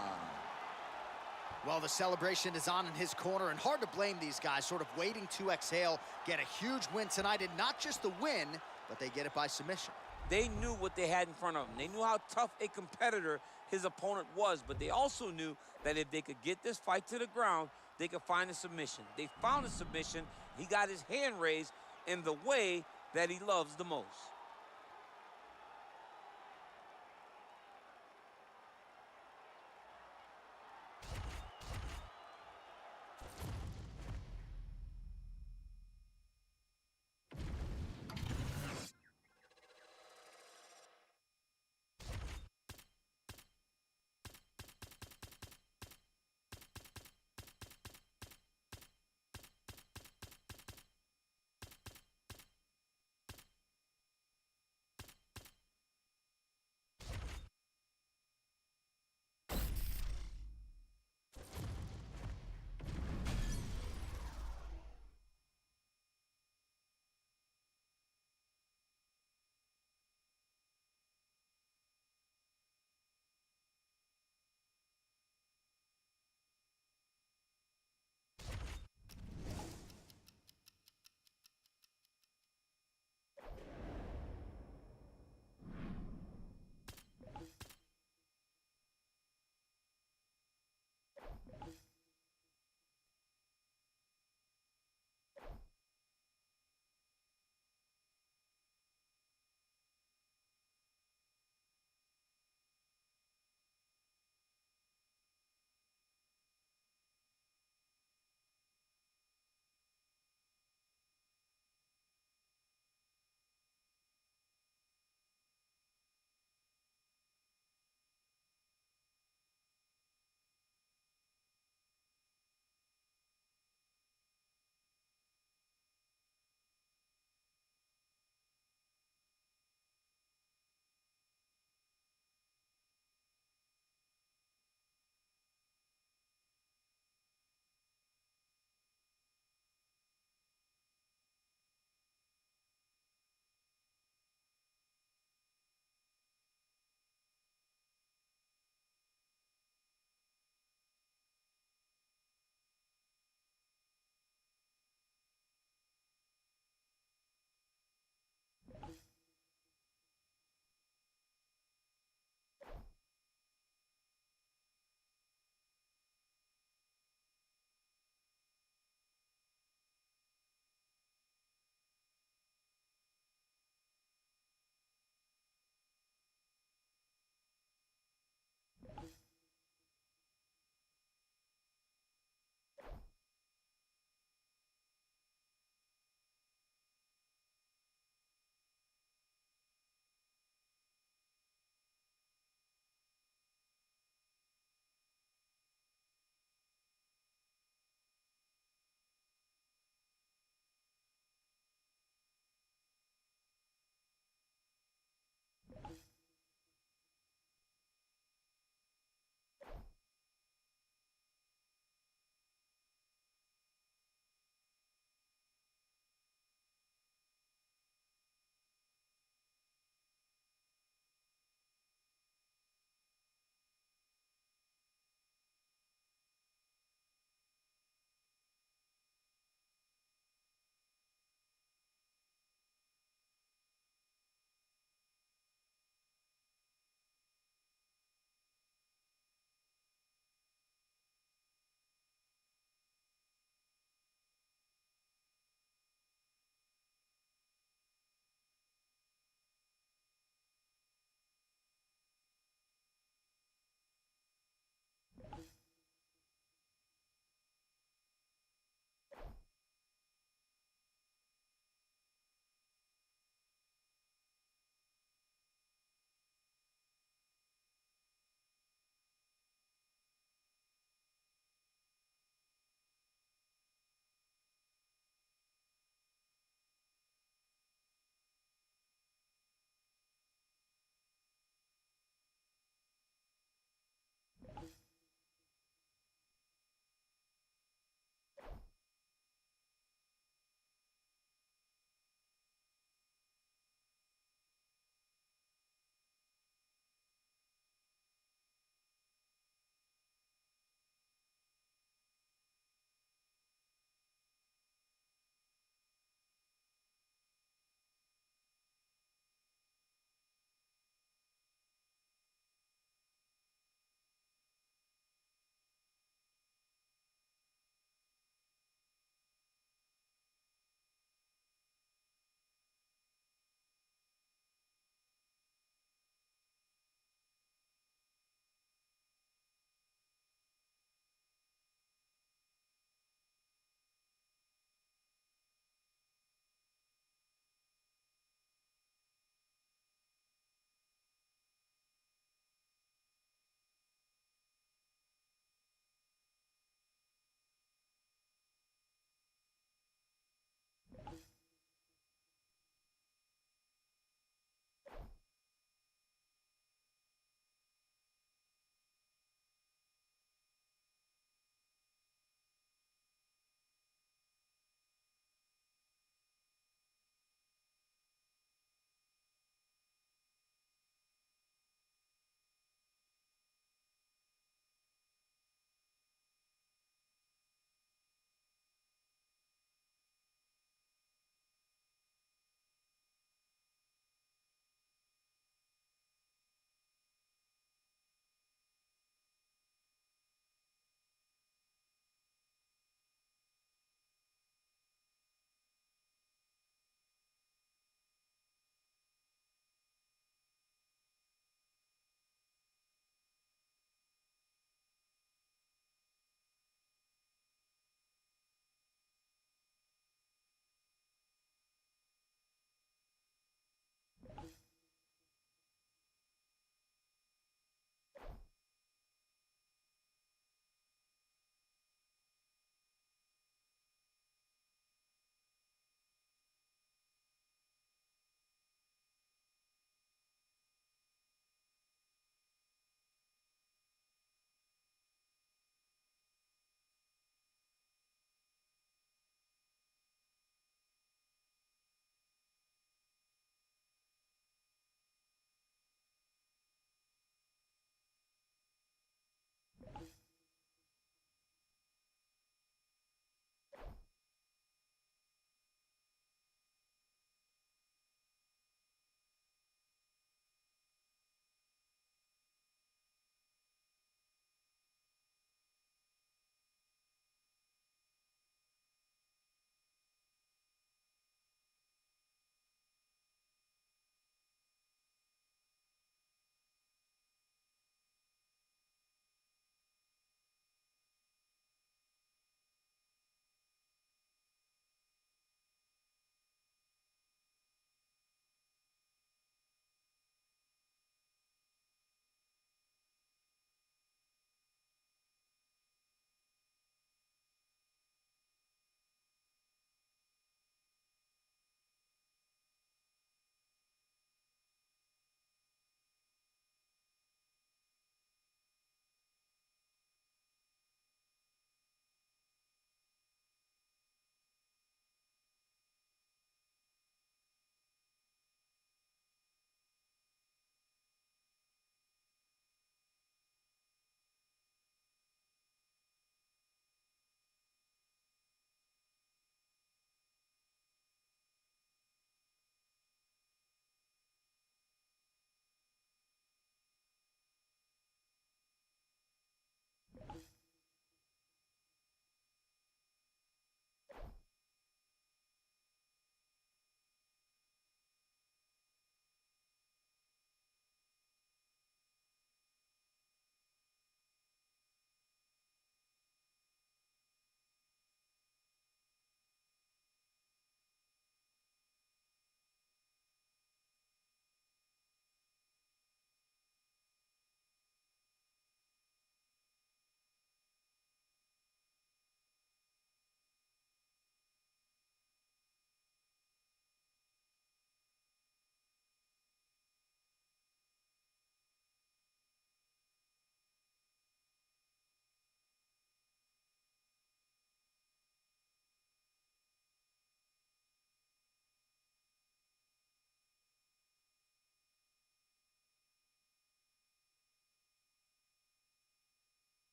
Well, the celebration is on in his corner, and hard to blame these guys, sort of waiting to exhale, get a huge win tonight, and not just the win, but they get it by submission. They knew what they had in front of them. They knew how tough a competitor his opponent was, but they also knew that if they could get this fight to the ground, they could find a submission. They found a submission. He got his hand raised in the way that he loves the most.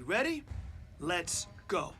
You ready? Let's go.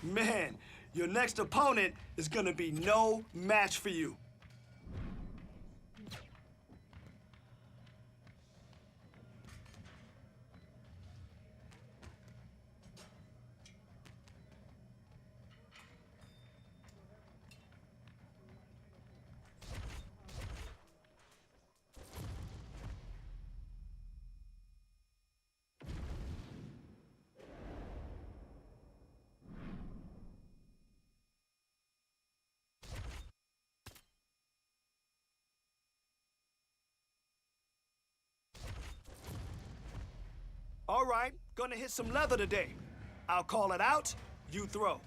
Man, your next opponent is gonna be no match for you. All right, gonna hit some leather today. I'll call it out, you throw.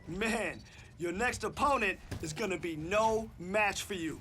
Man, your next opponent is gonna be no match for you.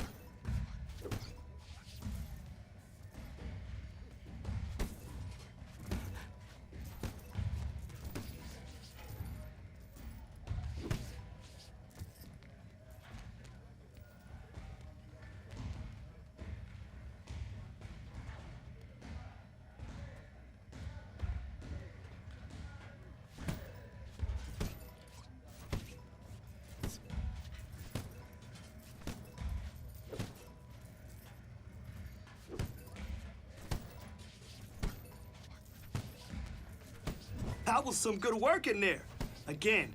That was some good work in there. Again,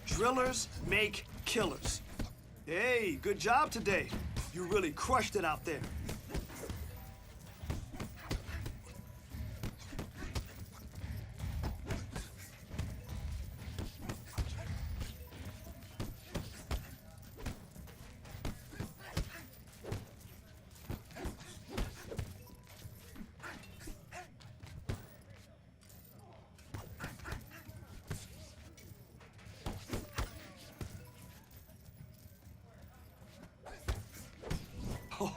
drillers make killers. Hey, good job today. You really crushed it out there.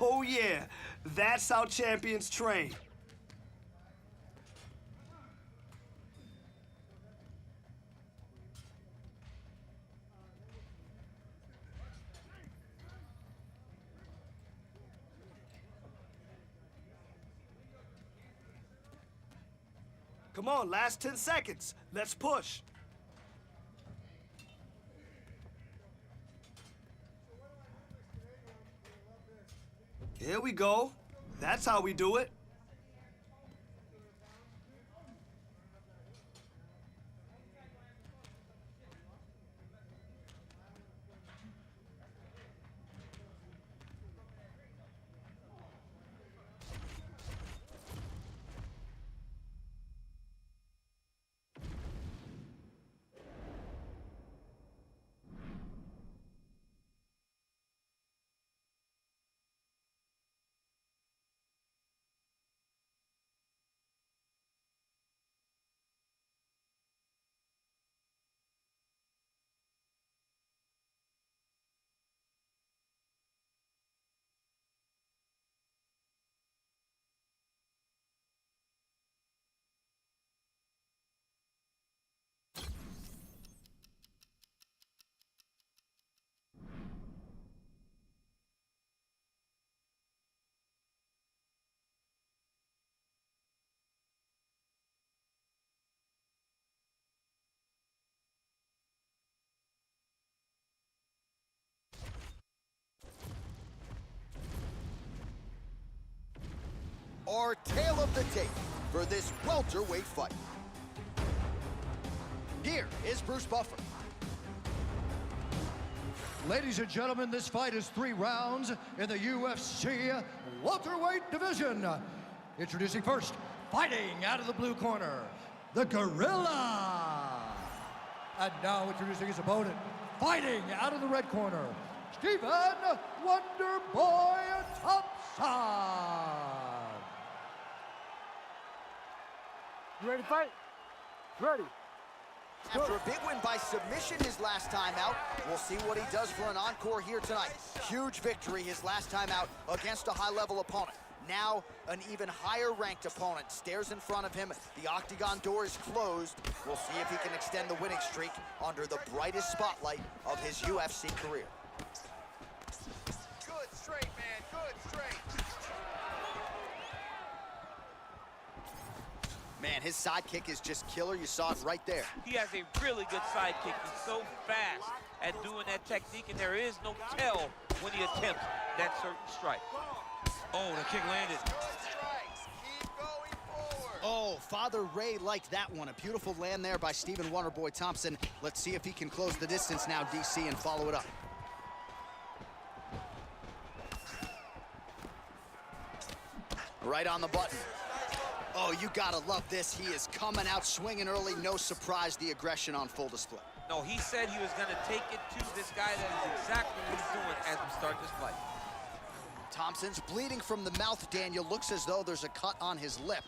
Oh yeah, that's how champions train. Come on, last 10 seconds. Let's push. Here we go. That's how we do it. Our tale of the tape for this welterweight fight. Here is Bruce Buffer. Ladies and gentlemen, this fight is 3 rounds in the UFC welterweight division. Introducing first, fighting out of the blue corner, the Gorilla. And now introducing his opponent, fighting out of the red corner, Stephen Wonderboy Thompson. You ready to fight? Ready. After a big win by submission his last time out, we'll see what he does for an encore here tonight. Huge victory his last time out against a high-level opponent. Now, an even higher-ranked opponent stares in front of him. The octagon door is closed. We'll see if he can extend the winning streak under the brightest spotlight of his UFC career. Good straight, man. Good straight. Man, his sidekick is just killer. You saw it right there. He has a really good sidekick. He's so fast at doing that technique, and there is no tell when he attempts that certain strike. Oh, the kick landed. Strikes. Keep going forward. Oh, Father Ray liked that one. A beautiful land there by Stephen Wonderboy Thompson. Let's see if he can close the distance now, DC, and follow it up. Right on the button. Oh, you gotta love this. He is coming out swinging early. No surprise, the aggression on full display. No, he said he was going to take it to this guy. That is exactly what he's doing as we start this fight. Thompson's bleeding from the mouth, Daniel. Looks as though there's a cut on his lip.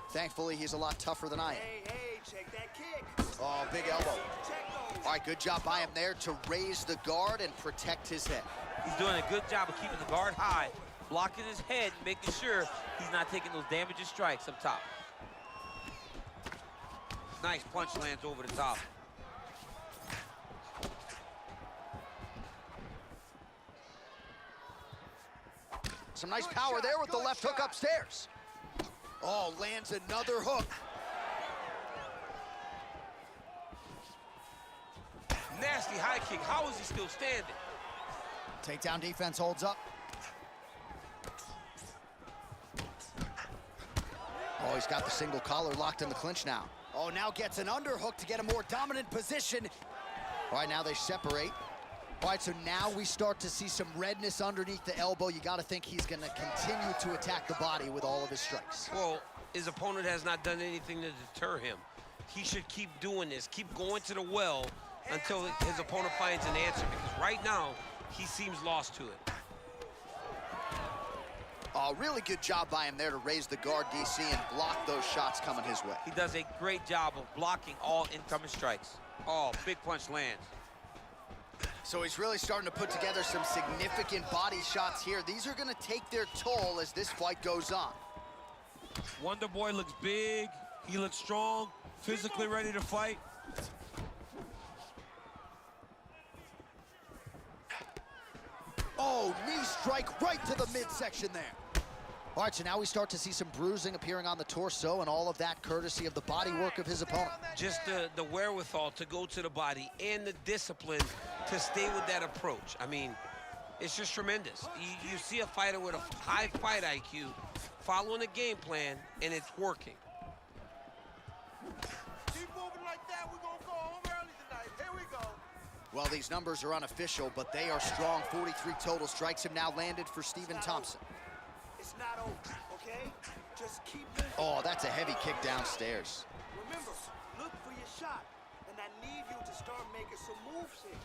Thankfully, he's a lot tougher than I am. Hey, check that kick. Oh, big elbow. Check those. All right, good job by him there to raise the guard and protect his head. He's doing a good job of keeping the guard high, blocking his head, making sure he's not taking those damaging strikes up top. Nice punch lands over the top. Some nice power there with the left hook upstairs. Oh, lands another hook. Nasty high kick. How is he still standing? Takedown defense holds up. Oh, he's got the single collar locked in the clinch now. Oh, now gets an underhook to get a more dominant position. All right, now they separate. All right, so now we start to see some redness underneath the elbow. You got to think he's going to continue to attack the body with all of his strikes. Well, his opponent has not done anything to deter him. He should keep doing this, keep going to the well until his opponent finds an answer, because right now, he seems lost to it. Really good job by him there to raise the guard, DC, and block those shots coming his way. He does a great job of blocking all incoming strikes. Oh, big punch lands. So he's really starting to put together some significant body shots here. These are going to take their toll as this fight goes on. Wonder Boy looks big. He looks strong, physically ready to fight. Oh, knee strike right to the midsection there. All right, so now we start to see some bruising appearing on the torso, and all of that courtesy of the body work of his opponent. Just the wherewithal to go to the body and the discipline to stay with that approach. I mean, it's just tremendous. You see a fighter with a high fight IQ following a game plan, and it's working. Keep moving like that, we're gonna go home early tonight. Here we go. Well, these numbers are unofficial, but they are strong. 43 total strikes have now landed for Stephen Thompson. It's not over, okay? Just keep moving. Oh, that's a heavy kick downstairs. Remember, look for your shot. And I need you to start making some moves here.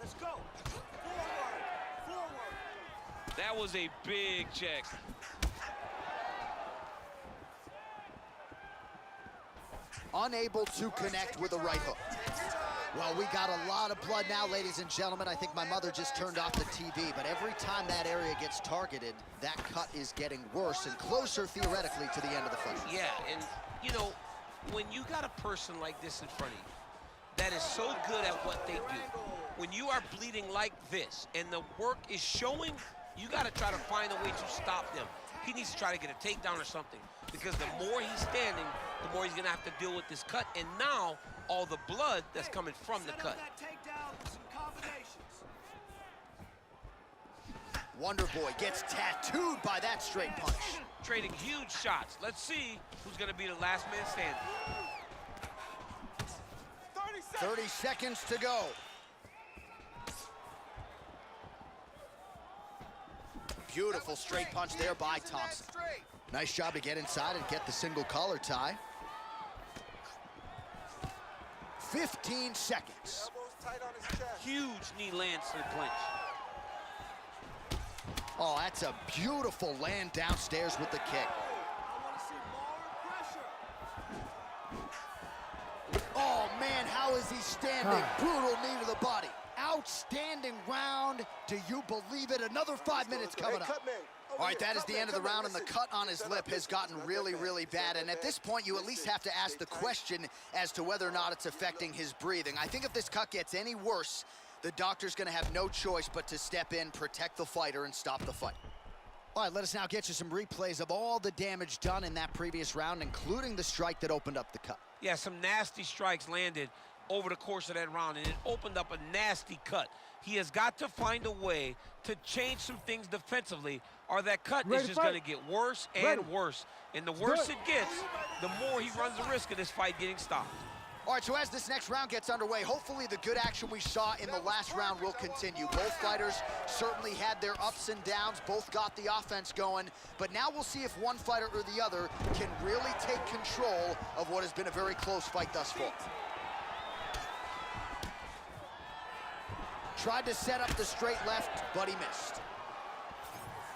Let's go. Forward, forward. That was a big check. Unable to connect with a right hook. Well, we got a lot of blood now, ladies and gentlemen. I think my mother just turned off the TV, but every time that area gets targeted, that cut is getting worse and closer, theoretically, to the end of the fight. Yeah, and, you know, when you got a person like this in front of you that is so good at what they do, when you are bleeding like this and the work is showing, you got to try to find a way to stop them. He needs to try to get a takedown or something, because the more he's standing, the more he's going to have to deal with this cut. And now, all the blood that's coming from the cut. Wonder Boy gets tattooed by that straight punch. Trading huge shots. Let's see who's going to be the last man standing. 30 seconds to go. Beautiful straight punch there by Thompson. Nice job to get inside and get the single collar tie. 15 seconds. Huge knee lands to the clinch. Oh, that's a beautiful land downstairs with the kick. Oh, man, how is he standing? Brutal knee to the body. Outstanding round. Do you believe it? Another 5 minutes coming up. All right, that is the end of the round, and the cut on his lip has gotten really, really bad. And at this point, you at least have to ask the question as to whether or not it's affecting his breathing. I think if this cut gets any worse, the doctor's going to have no choice but to step in, protect the fighter, and stop the fight. All right, let us now get you some replays of all the damage done in that previous round, including the strike that opened up the cut. Yeah, some nasty strikes landed over the course of that round, and it opened up a nasty cut. He has got to find a way to change some things defensively, or that cut is just going to get worse and worse. And the worse it gets, the more he runs the risk of this fight getting stopped. All right, so as this next round gets underway, hopefully the good action we saw in the last round will continue. Both fighters certainly had their ups and downs, both got the offense going, but now we'll see if one fighter or the other can really take control of what has been a very close fight thus far. Tried to set up the straight left, but he missed.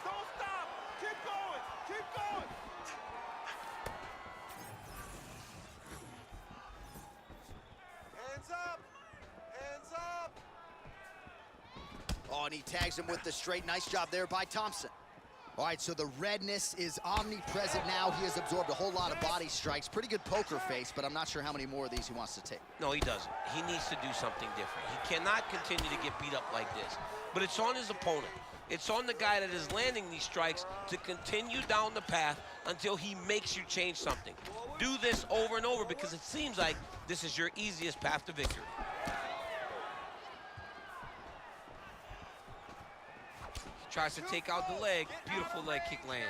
Don't stop. Keep going. Keep going. Hands up. Hands up. Oh, and he tags him with the straight. Nice job there by Thompson. All right, so the redness is omnipresent now. He has absorbed a whole lot of body strikes. Pretty good poker face, but I'm not sure how many more of these he wants to take. No, he doesn't. He needs to do something different. He cannot continue to get beat up like this. But it's on his opponent. It's on the guy that is landing these strikes to continue down the path until he makes you change something. Do this over and over, because it seems like this is your easiest path to victory. Tries to take out the leg. Beautiful leg kick lands.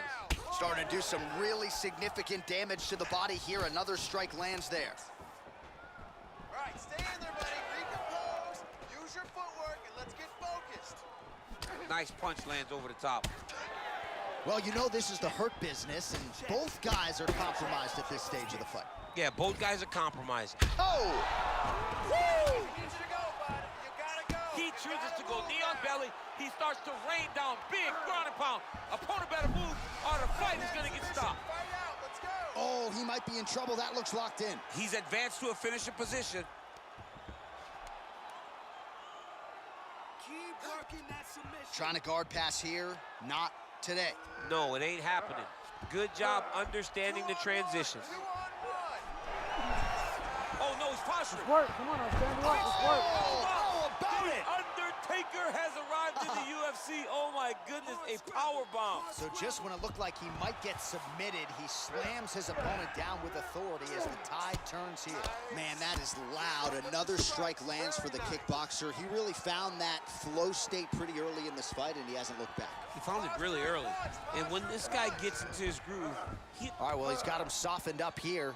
Starting to do some really significant damage to the body here. Another strike lands there. Nice punch lands over the top. Well, you know this is the hurt business, and both guys are compromised at this stage of the fight. Yeah, both guys are compromised. Oh! Woo! You gotta go. He chooses to go knee on belly. He starts to rain down big ground and pound. Opponent better move or the fight is gonna get stopped. Fight out, let's go. Oh, he might be in trouble. That looks locked in. He's advanced to a finishing position. Keep working that submission. Trying to guard pass here, not today. No, it ain't happening. Good job understanding the transitions. 2-on-1. Oh no, he's posturing. Work. Come on, now, stand up. Let's work. Oh, about The it! Undertaker has arrived in the UFC. Oh my goodness, a power bomb. So just when it looked like he might get submitted, he slams his opponent down with authority as the tide turns here. Man, that is loud. Another strike lands for the kickboxer. He really found that flow state pretty early in this fight, and he hasn't looked back. He found it really early. And when this guy gets into his groove, All right, well, he's got him softened up here.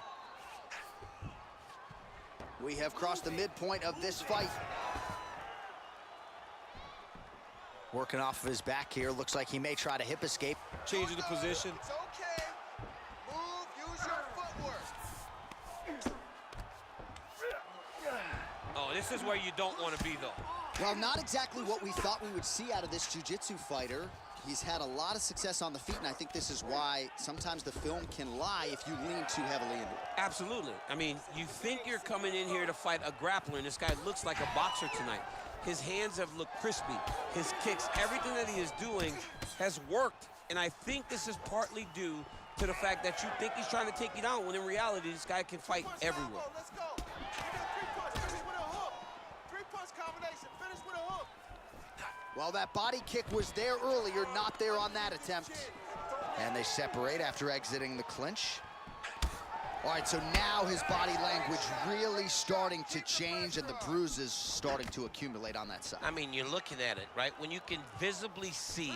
We have crossed the midpoint of this fight. Working off of his back here. Looks like he may try to hip escape. changing the position. It's okay. Move, use your footwork. Oh, this is where you don't want to be, though. Well, not exactly what we thought we would see out of this jiu-jitsu fighter. He's had a lot of success on the feet, and I think this is why sometimes the film can lie if you lean too heavily into it. Absolutely. I mean, you think you're coming in here to fight a grappler, and this guy looks like a boxer tonight. His hands have looked crispy. His kicks, everything that he is doing has worked. And I think this is partly due to the fact that you think he's trying to take you down, when in reality, this guy can fight everywhere. Let's go. Give me a 3-punch. Finish with a hook. 3-punch combination. Finish with a hook. Well, that body kick was there earlier, not there on that attempt. And they separate after exiting the clinch. All right, so now his body language really starting to change and the bruises starting to accumulate on that side. I mean, you're looking at it, right? When you can visibly see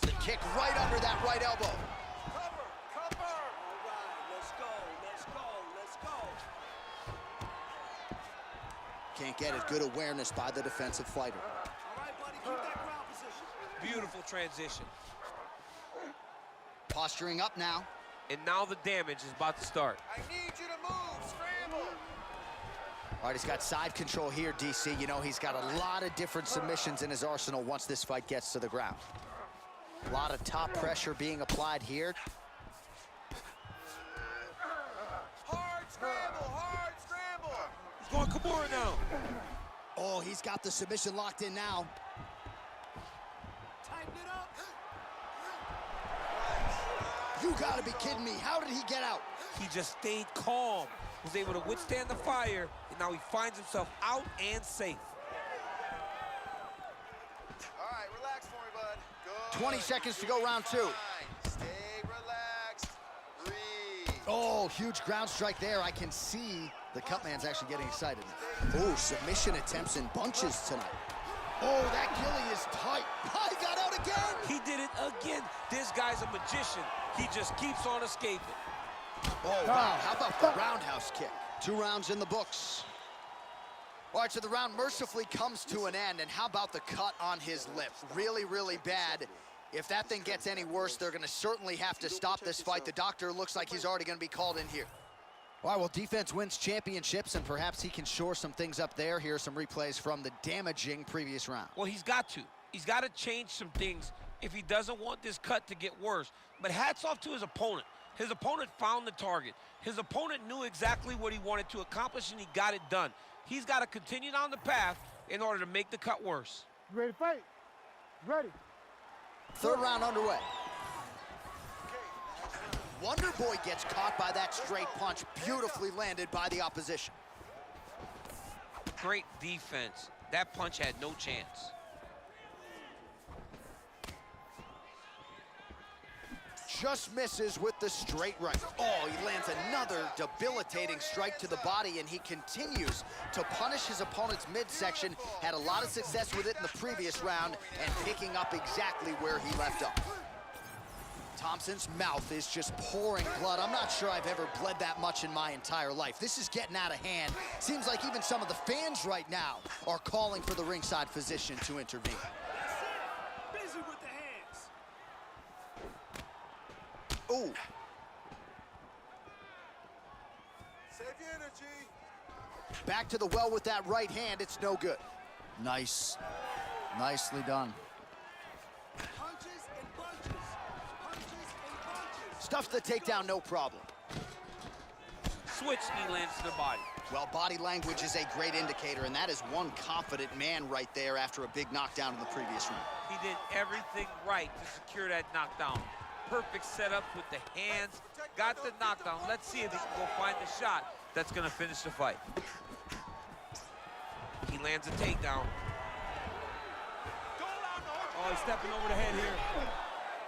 The kick right under that right elbow. Cover. Cover. All right, let's go, let's go, let's go. Can't get it. Good awareness by the defensive fighter. All right, buddy, keep that ground position. Beautiful transition. Posturing up now. And now the damage is about to start. I need you to move. Scramble. All right, he's got side control here, DC. You know, he's got a lot of different submissions in his arsenal once this fight gets to the ground. A lot of top pressure being applied here. Hard scramble. Hard scramble. He's going Kimura now. Oh, he's got the submission locked in now. Tighten it up. You gotta be kidding me. How did he get out? He just stayed calm, was able to withstand the fire, and now he finds himself out and safe. All right, relax for me, bud. Good. 20 seconds to go, round two. Fine. Stay relaxed. Breathe. Oh, huge ground strike there. I can see the cut man's actually getting excited now. Oh, submission attempts in bunches tonight. Oh, that gilly is tight. Oh, he got out again. He did it again. This guy's a magician. He just keeps on escaping. Oh, wow. How about the roundhouse kick? 2 rounds in the books. All right, so the round mercifully comes to an end. And how about the cut on his lip? Really, really bad. If that thing gets any worse, they're going to certainly have to stop this fight. The doctor looks like he's already going to be called in here. All right, well, defense wins championships, and perhaps he can shore some things up there. Here are some replays from the damaging previous round. Well, he's got to. He's got to change some things if he doesn't want this cut to get worse. But hats off to his opponent. His opponent found the target. His opponent knew exactly what he wanted to accomplish, and he got it done. He's got to continue down the path in order to make the cut worse. You ready to fight? Ready. 3rd round underway. Wonder Boy gets caught by that straight punch, beautifully landed by the opposition. great defense. That punch had no chance. Just misses with the straight right. Oh, he lands another debilitating strike to the body, and he continues to punish his opponent's midsection. Had a lot of success with it in the previous round and picking up exactly where he left off. Thompson's mouth is just pouring blood. I'm not sure I've ever bled that much in my entire life. This is getting out of hand. Seems like even some of the fans right now are calling for the ringside physician to intervene. Busy Ooh. Save your energy. Back to the well with that right hand. It's no good. Nice. Nicely done. Punches and bunches. Punches and bunches. Stuffs the takedown, no problem. Switch knee lands to the body. Well, body language is a great indicator, and that is one confident man right there after a big knockdown in the previous round. He did everything right to secure that knockdown. Perfect setups with the hands, got the knockdown. Let's see if he can go find the shot that's gonna finish the fight. He lands a takedown. Oh, he's stepping over the head here.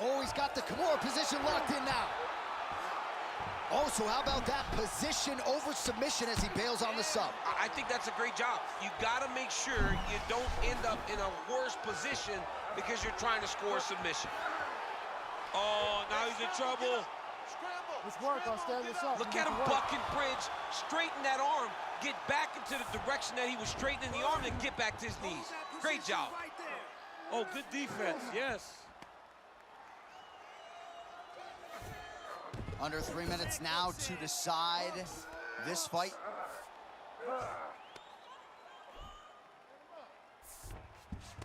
Oh, he's got the Kimura position locked in now. Oh, so how about that position over submission as he bails on the sub? I think that's a great job. You got to make sure you don't end up in a worse position because you're trying to score a submission. Oh, now he's in trouble. Let's work on standing this up. Look at him buck and bridge, straighten that arm, get back into the direction that he was straightening the arm, and get back to his knees. Great job. Right there. Oh, good defense, yes. Under 3 minutes now to decide this fight.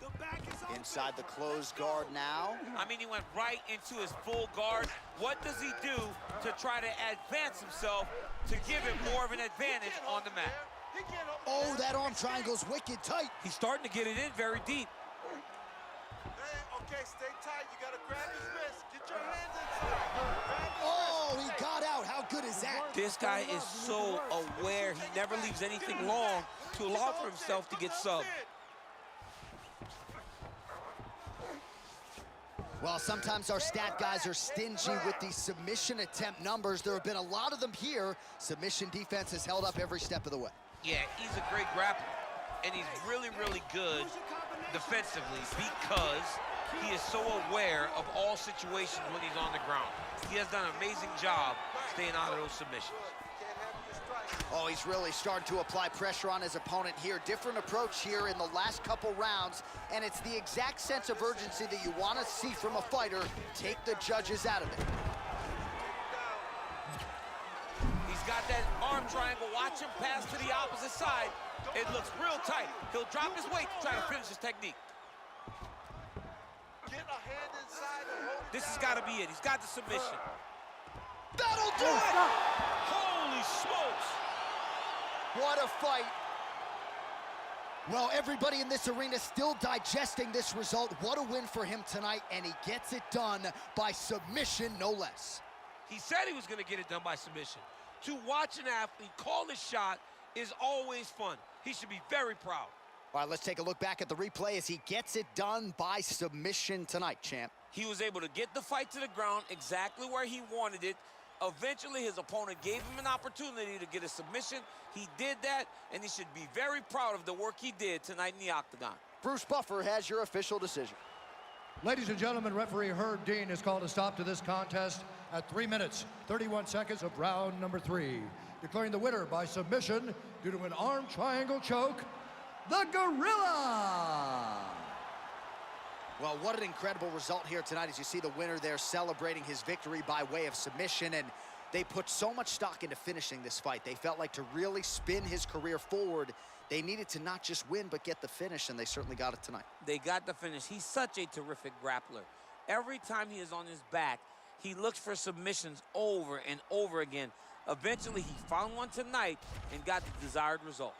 The back is open. Inside the closed guard now. I mean, he went right into his full guard. What does he do to try to advance himself to give him more of an advantage on the mat? He can't hold Oh, you there. that arm triangle's wicked tight. He's starting to get it in very deep. Hey, okay, stay tight. You gotta grab his wrist. Get your hands inside. Grab his Oh, he wrist. got out. How good is that? This guy is so aware. He never leaves anything long to allow for himself to get subbed. Well, sometimes our stat guys are stingy with the submission attempt numbers. There have been a lot of them here. Submission defense has held up every step of the way. Yeah, he's a great grappler, and he's really, really good defensively because he is so aware of all situations when he's on the ground. He has done an amazing job staying out of those submissions. Can't have you strike. Oh, he's really starting to apply pressure on his opponent here. Different approach here in the last couple rounds, and it's the exact sense of urgency that you want to see from a fighter. Take the judges out of it. He's got that arm triangle. Watch him pass to the opposite side. It looks real tight. He'll drop his weight to try to finish his technique. Get a hand inside and hold it This has down. got to be it. He's got the submission. That'll do it! Holy smokes! What a fight. Well, everybody in this arena still digesting this result. What a win for him tonight, and he gets it done by submission, no less. He said he was going to get it done by submission. To watch an athlete call his shot is always fun. He should be very proud. All right, let's take a look back at the replay as he gets it done by submission tonight, champ. He was able to get the fight to the ground exactly where he wanted it. Eventually, his opponent gave him an opportunity to get a submission. He did that, and he should be very proud of the work he did tonight in the octagon. Bruce Buffer has your official decision. Ladies and gentlemen, referee Herb Dean has called a stop to this contest at 3 minutes, 31 seconds of round number 3, declaring the winner by submission due to an arm triangle choke, the Gorilla! Well, what an incredible result here tonight as you see the winner there celebrating his victory by way of submission, and they put so much stock into finishing this fight. They felt like to really spin his career forward, they needed to not just win, but get the finish, and they certainly got it tonight. They got the finish. He's such a terrific grappler. Every time he is on his back, he looks for submissions over and over again. Eventually, he found one tonight and got the desired result.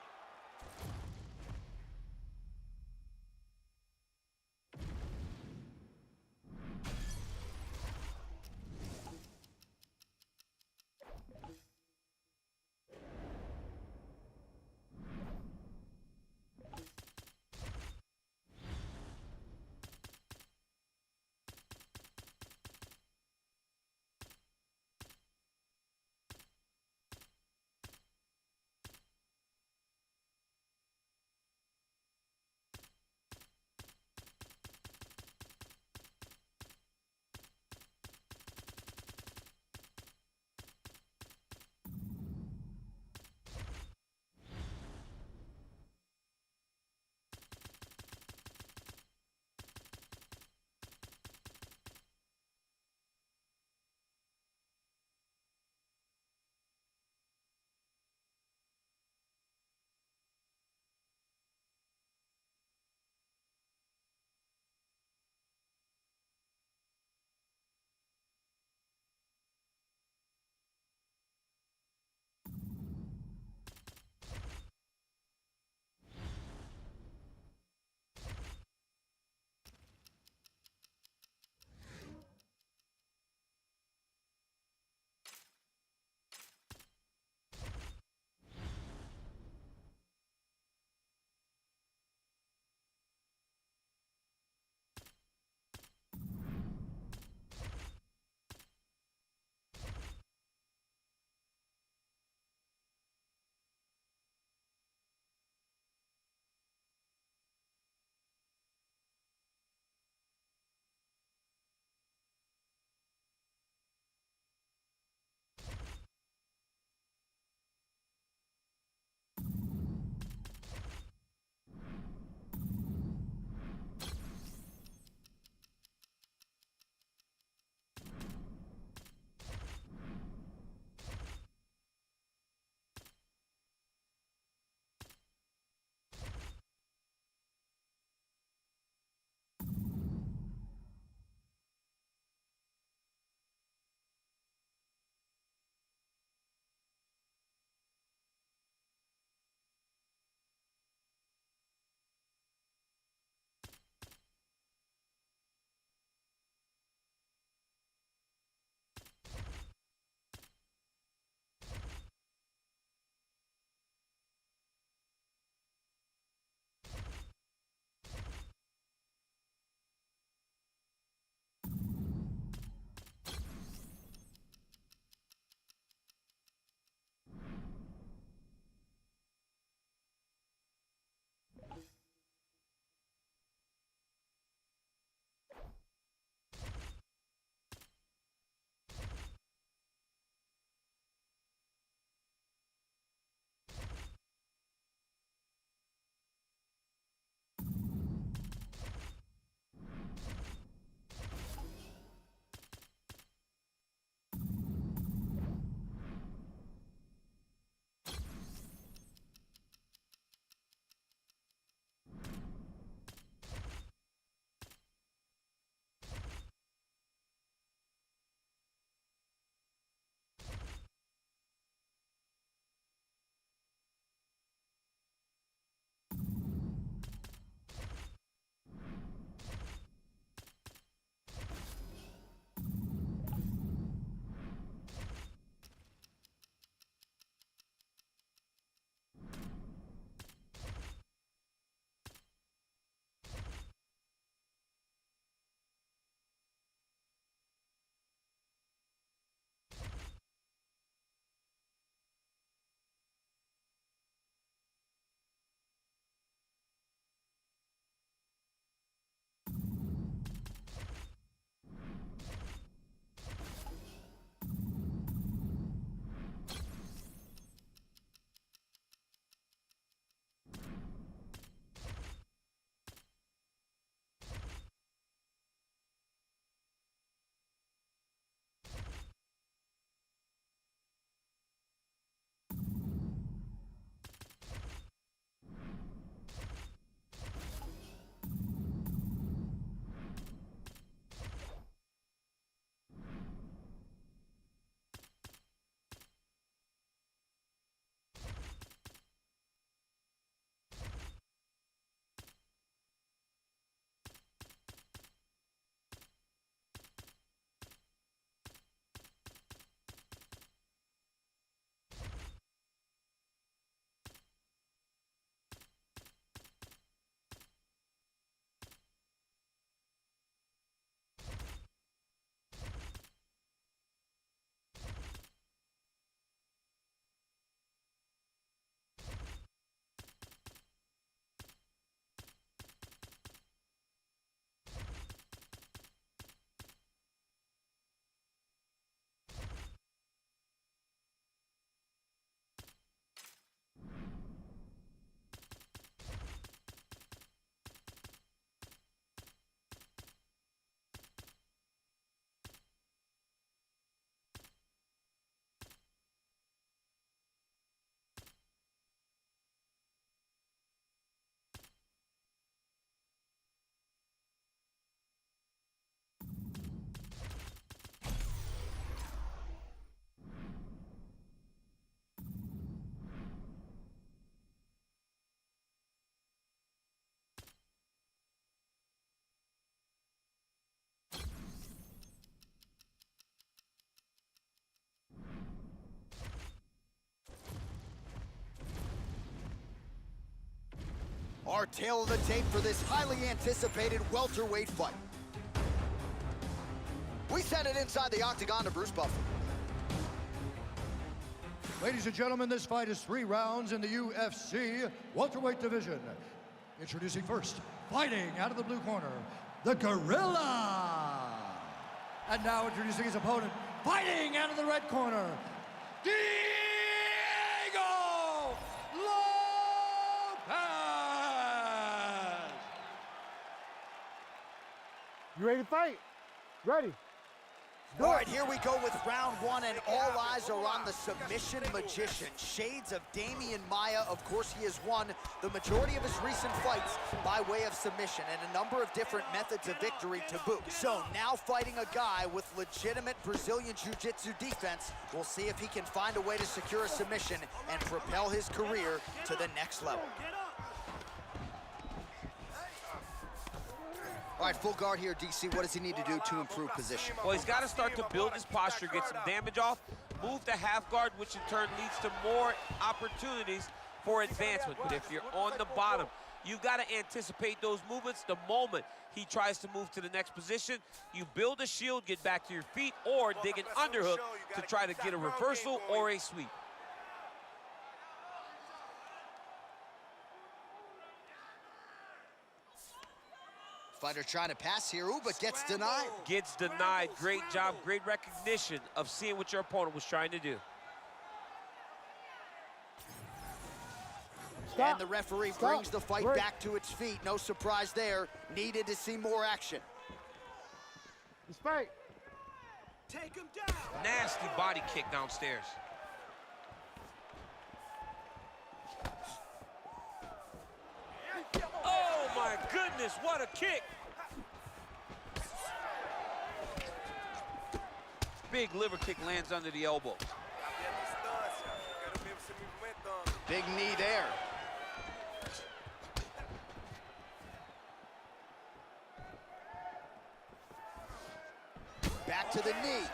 Our tail of the tape for this highly anticipated welterweight fight. We send it inside the octagon to Bruce Buffer. Ladies and gentlemen, this fight is 3 rounds in the UFC welterweight division. Introducing first, fighting out of the blue corner, the Gorilla. And now introducing his opponent, fighting out of the red corner, Diego Lopez. You ready to fight? Ready. All right, here we go with round 1, and all eyes are on the submission magician. Shades of Damian Maia. Of course, he has won the majority of his recent fights by way of submission, and a number of different methods of victory to boot. So now fighting a guy with legitimate Brazilian Jiu-Jitsu defense. We'll see if he can find a way to secure a submission and propel his career to the next level. All right, full guard here, DC. What does he need to do to improve position? Well, he's got to start to build his posture, get some damage off, move to half guard, which in turn leads to more opportunities for advancement. But if you're on the bottom, you've got to anticipate those movements. The moment he tries to move to the next position, you build a shield, get back to your feet, or dig an underhook to try to get a reversal or a sweep. Fighter trying to pass here, ooh, but gets denied. Gets denied. Great job, great recognition of seeing what your opponent was trying to do. Stop. And the referee Stop. brings the fight Break. back to its feet. No surprise there. Needed to see more action. Let's fight. Take him down. Nasty body kick downstairs. Oh my goodness, what a kick. Big liver kick lands under the elbow. Big knee there. Back to the knee.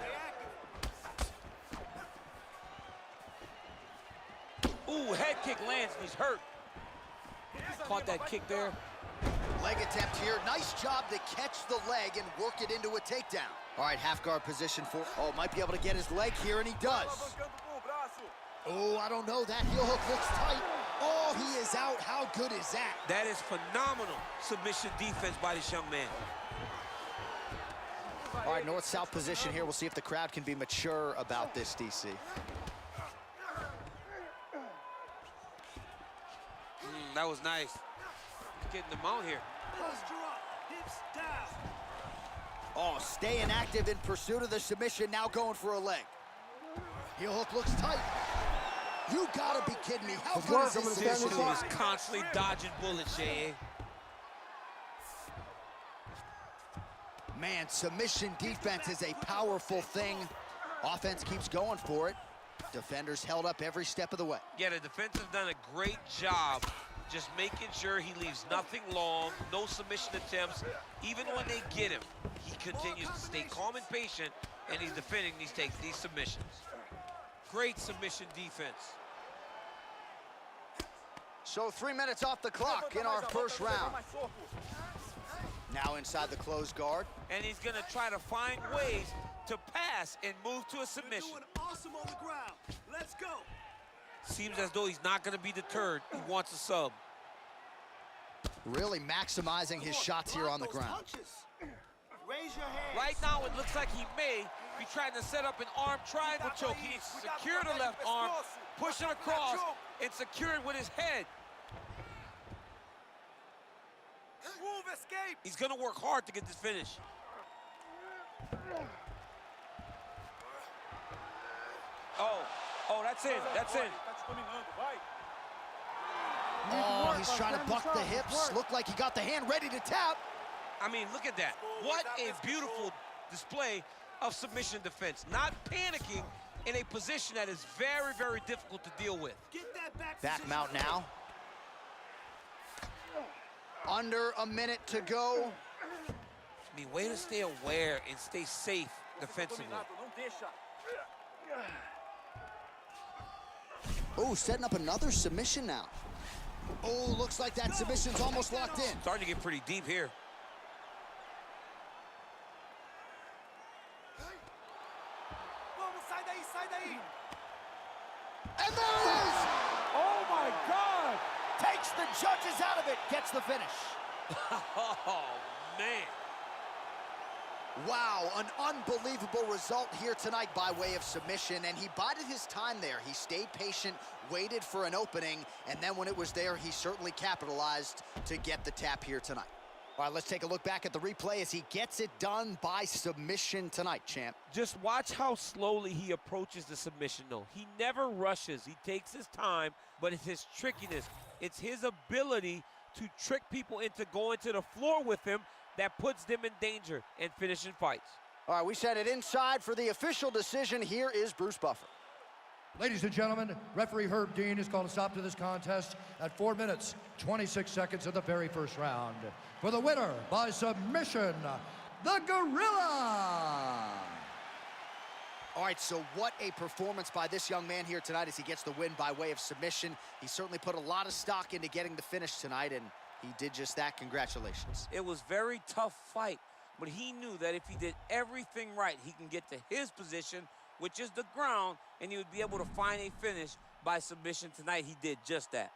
Ooh, head kick lands and he's hurt. Caught that kick there. Leg attempt here. Nice job to catch the leg and work it into a takedown. All right, half guard position for, oh, might be able to get his leg here, and he does. Oh, I don't know. That heel hook looks tight. Oh, he is out. How good is that? That is phenomenal submission defense by this young man. All right, north-south position here. We'll see if the crowd can be mature about this, DC. That was nice. Getting them out here. Posture up, hips down. Oh, staying active in pursuit of the submission, now going for a leg. Heel hook looks tight. You gotta be kidding me. How good is this This submission? dude is constantly dodging bullets, J.A. Man, submission defense is a powerful thing. Offense keeps going for it. Defenders held up every step of the way. Yeah, the defense has done a great job just making sure he leaves nothing long, no submission attempts. Even when they get him, he continues to stay calm and patient, and he's defending these submissions. Great submission defense. So 3 minutes off the clock in our first round. Now inside the closed guard. And he's gonna try to find ways to pass and move to a You're submission. doing awesome on the ground. Let's go. Seems as though he's not gonna be deterred. He wants a sub. Really maximizing his shots here on the Those ground. punches. Raise your hands. Right now, it looks like he may be trying to set up an arm triangle choke. He needs to secure the left arm, push it across, and secure it with his head. Move, escape. He's gonna work hard to get this finish. Oh, that's it, that's it. Oh, he's trying to buck the hips. Looked like he got the hand ready to tap. I mean, look at that. What a beautiful display of submission defense. Not panicking in a position that is very, very difficult to deal with. Get that Back position. mount now. Under a minute to go. I mean, way to stay aware and stay safe defensively. Oh, setting up another submission now. Oh, looks like that submission's almost locked in. Starting to get pretty deep here. And there it is! Oh my God! Takes the judges out of it, gets the finish. Oh, man. Wow, an unbelievable result here tonight by way of submission, and he bided his time there. He stayed patient, waited for an opening, and then when it was there, he certainly capitalized to get the tap here tonight. All right, let's take a look back at the replay as he gets it done by submission tonight, champ. Just watch how slowly he approaches the submission, though. He never rushes. He takes his time, but it's his trickiness. It's his ability to trick people into going to the floor with him that puts them in danger and finishing fights. All right, we sent it inside for the official decision. Here is Bruce Buffer. Ladies and gentlemen, referee Herb Dean has called a stop to this contest at 4 minutes, 26 seconds of the very first round. For the winner by submission, the Gorilla! All right, so what a performance by this young man here tonight as he gets the win by way of submission. He certainly put a lot of stock into getting the finish tonight, and he did just that. Congratulations. It was a very tough fight, but he knew that if he did everything right, he can get to his position, which is the ground, and he would be able to find a finish by submission tonight. He did just that.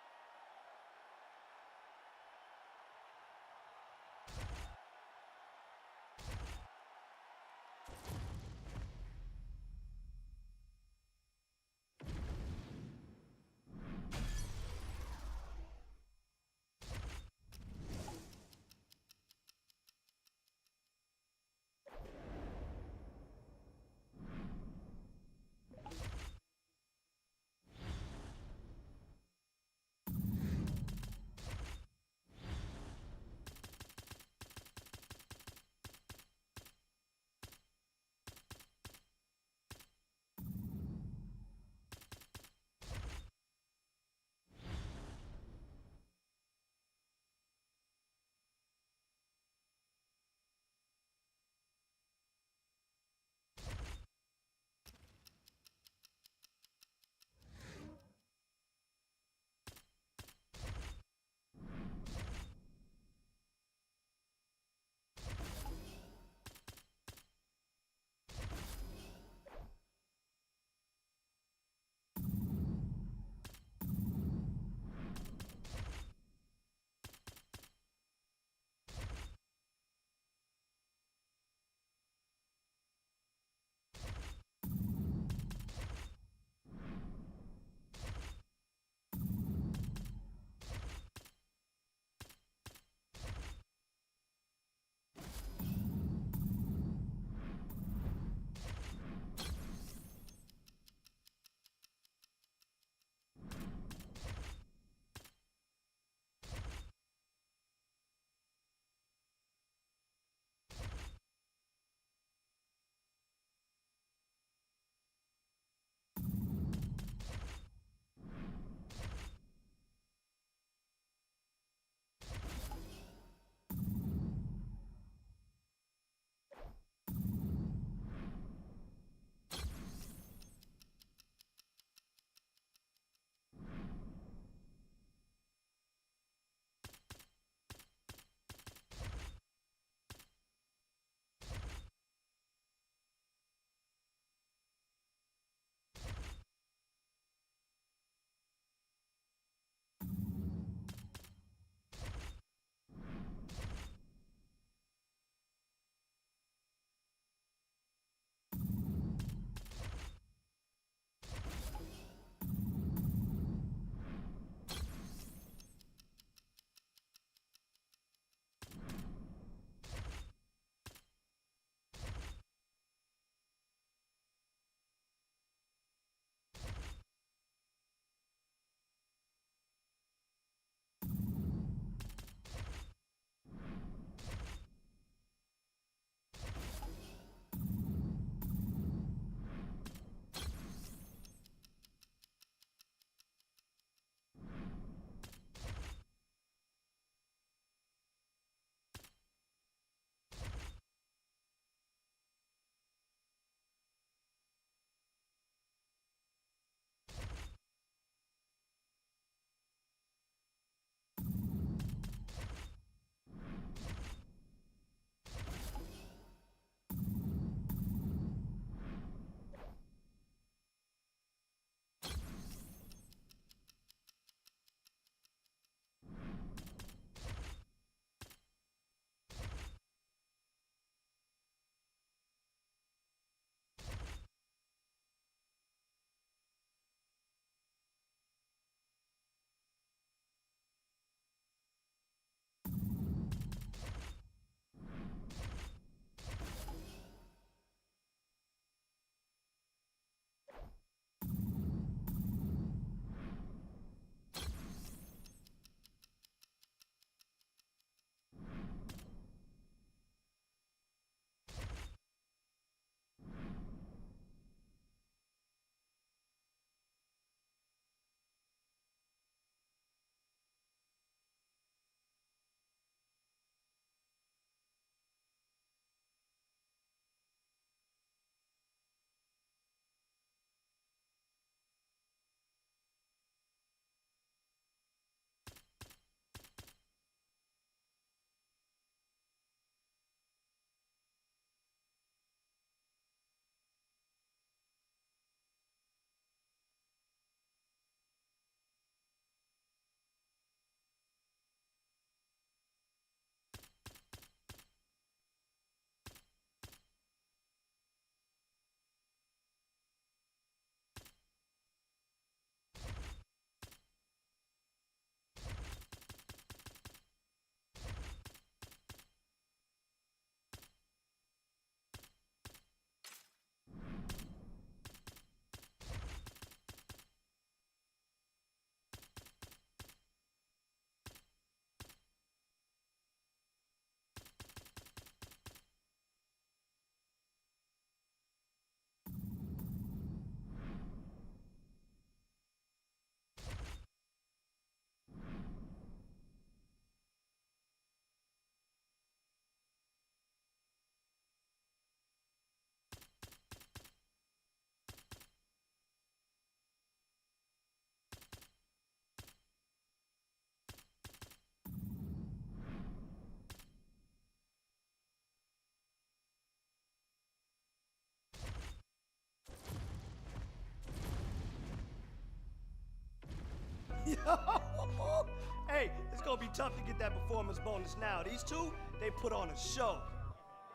Hey, it's gonna be tough to get that performance bonus now. These two, they put on a show.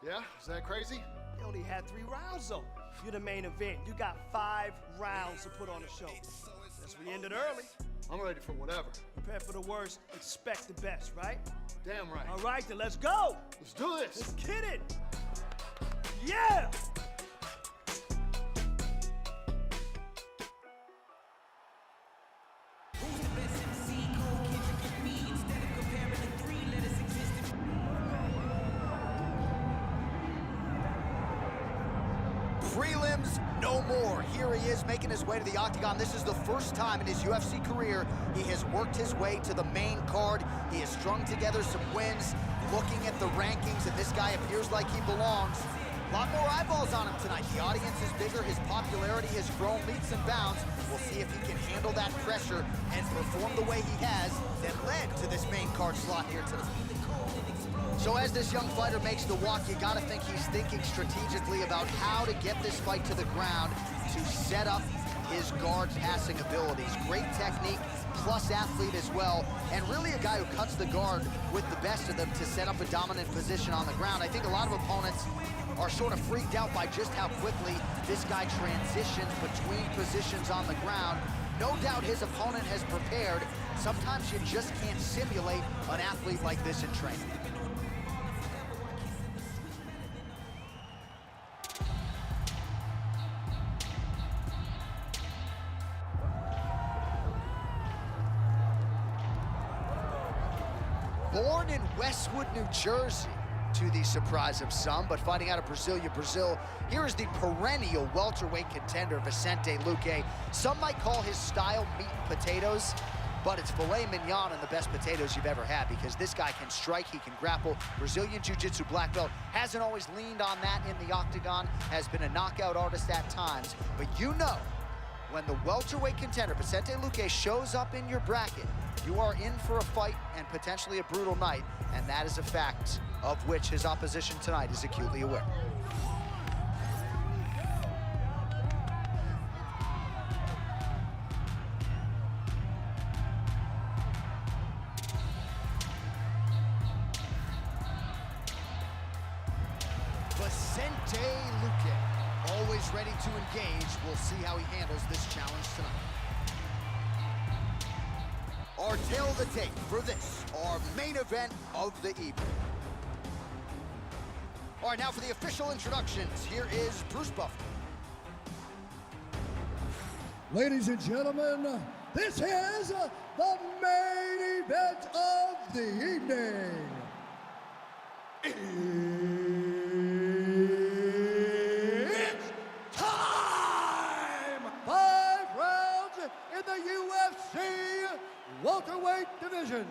Yeah? Is that crazy? They only had 3 rounds though. You're the main event. You got 5 rounds to put on a show. Guess we ended early. I'm ready for whatever. Prepare for the worst, expect the best, right? Damn right. All right, then let's go. Let's do this. Let's get it. Yeah! Prelims, no more. Here he is making his way to the octagon. This is the first time in his UFC career he has worked his way to the main card. He has strung together some wins. Looking at the rankings, and this guy appears like he belongs. A lot more eyeballs on him tonight. The audience is bigger. His popularity has grown leaps and bounds. We'll see if he can handle that pressure and perform the way he has that led to this main card slot here tonight. So as this young fighter makes the walk, you gotta think he's thinking strategically about how to get this fight to the ground to set up his guard passing abilities. Great technique, plus athlete as well, and really a guy who cuts the guard with the best of them to set up a dominant position on the ground. I think a lot of opponents are sort of freaked out by just how quickly this guy transitions between positions on the ground. No doubt his opponent has prepared. Sometimes you just can't simulate an athlete like this in training. Born in Westwood, New Jersey, to the surprise of some, but fighting out of Brasilia, Brazil, here is the perennial welterweight contender, Vicente Luque. Some might call his style meat and potatoes, but it's filet mignon and the best potatoes you've ever had, because this guy can strike, he can grapple. Brazilian Jiu-Jitsu black belt, hasn't always leaned on that in the octagon, has been a knockout artist at times, but you know, when the welterweight contender, Vicente Luque, shows up in your bracket, you are in for a fight and potentially a brutal night, and that is a fact of which his opposition tonight is acutely aware. Vicente Luque, always ready to engage. We'll see how he handles this challenge tonight. Our tail of the tape for this, our main event of the evening. All right, now for the official introductions, here is Bruce Buffer. Ladies and gentlemen, this is the main event of the evening. It's time! 5 rounds in the UFC welterweight division.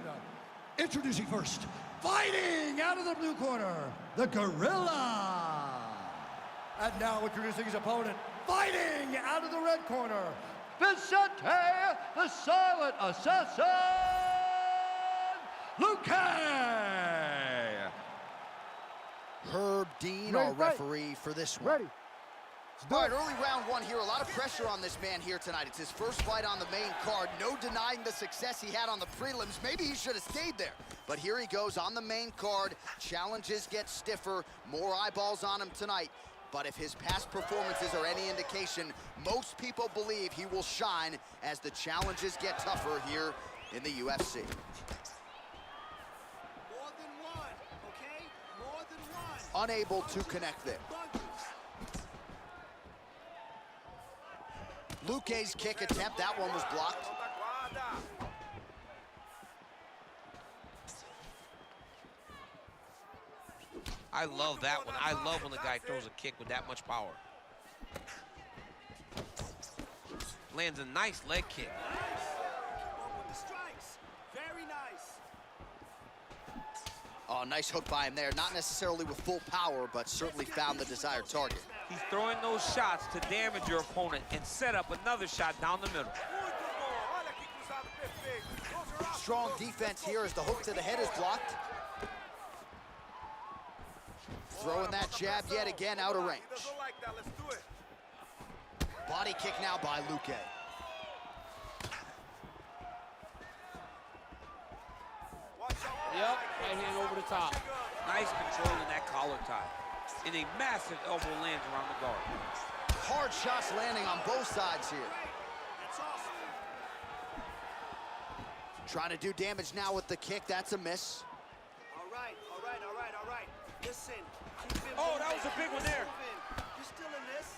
Introducing first, fighting out of the blue corner, the Gorilla. And now introducing his opponent, fighting out of the red corner, Vicente, the Silent Assassin, Luque. Herb Dean, Ready our to fight. referee for this one. Ready. All right, early round one here. A lot of pressure on this man here tonight. It's his first fight on the main card. No denying the success he had on the prelims. Maybe he should have stayed there. But here he goes on the main card. Challenges get stiffer. More eyeballs on him tonight. But if his past performances are any indication, most people believe he will shine as the challenges get tougher here in the UFC. More than one, okay? More than one. Unable to connect there. Luque's kick attempt, that one was blocked. I love that one. I love when the guy throws a kick with that much power. Lands a nice leg kick. With the strikes. Very nice. Oh, nice hook by him there. Not necessarily with full power, but certainly found the desired target. He's throwing those shots to damage your opponent and set up another shot down the middle. Strong defense here as the hook to the head is blocked. Throwing that jab yet again out of range. Body kick now by Luque. Yep, right hand over the top. Nice control in that collar tie. And a massive elbow lands around the guard. Hard shots landing on both sides here. Trying to do damage now with the kick. That's a miss. All right. Listen. Oh, that was a big one there. You're still in this.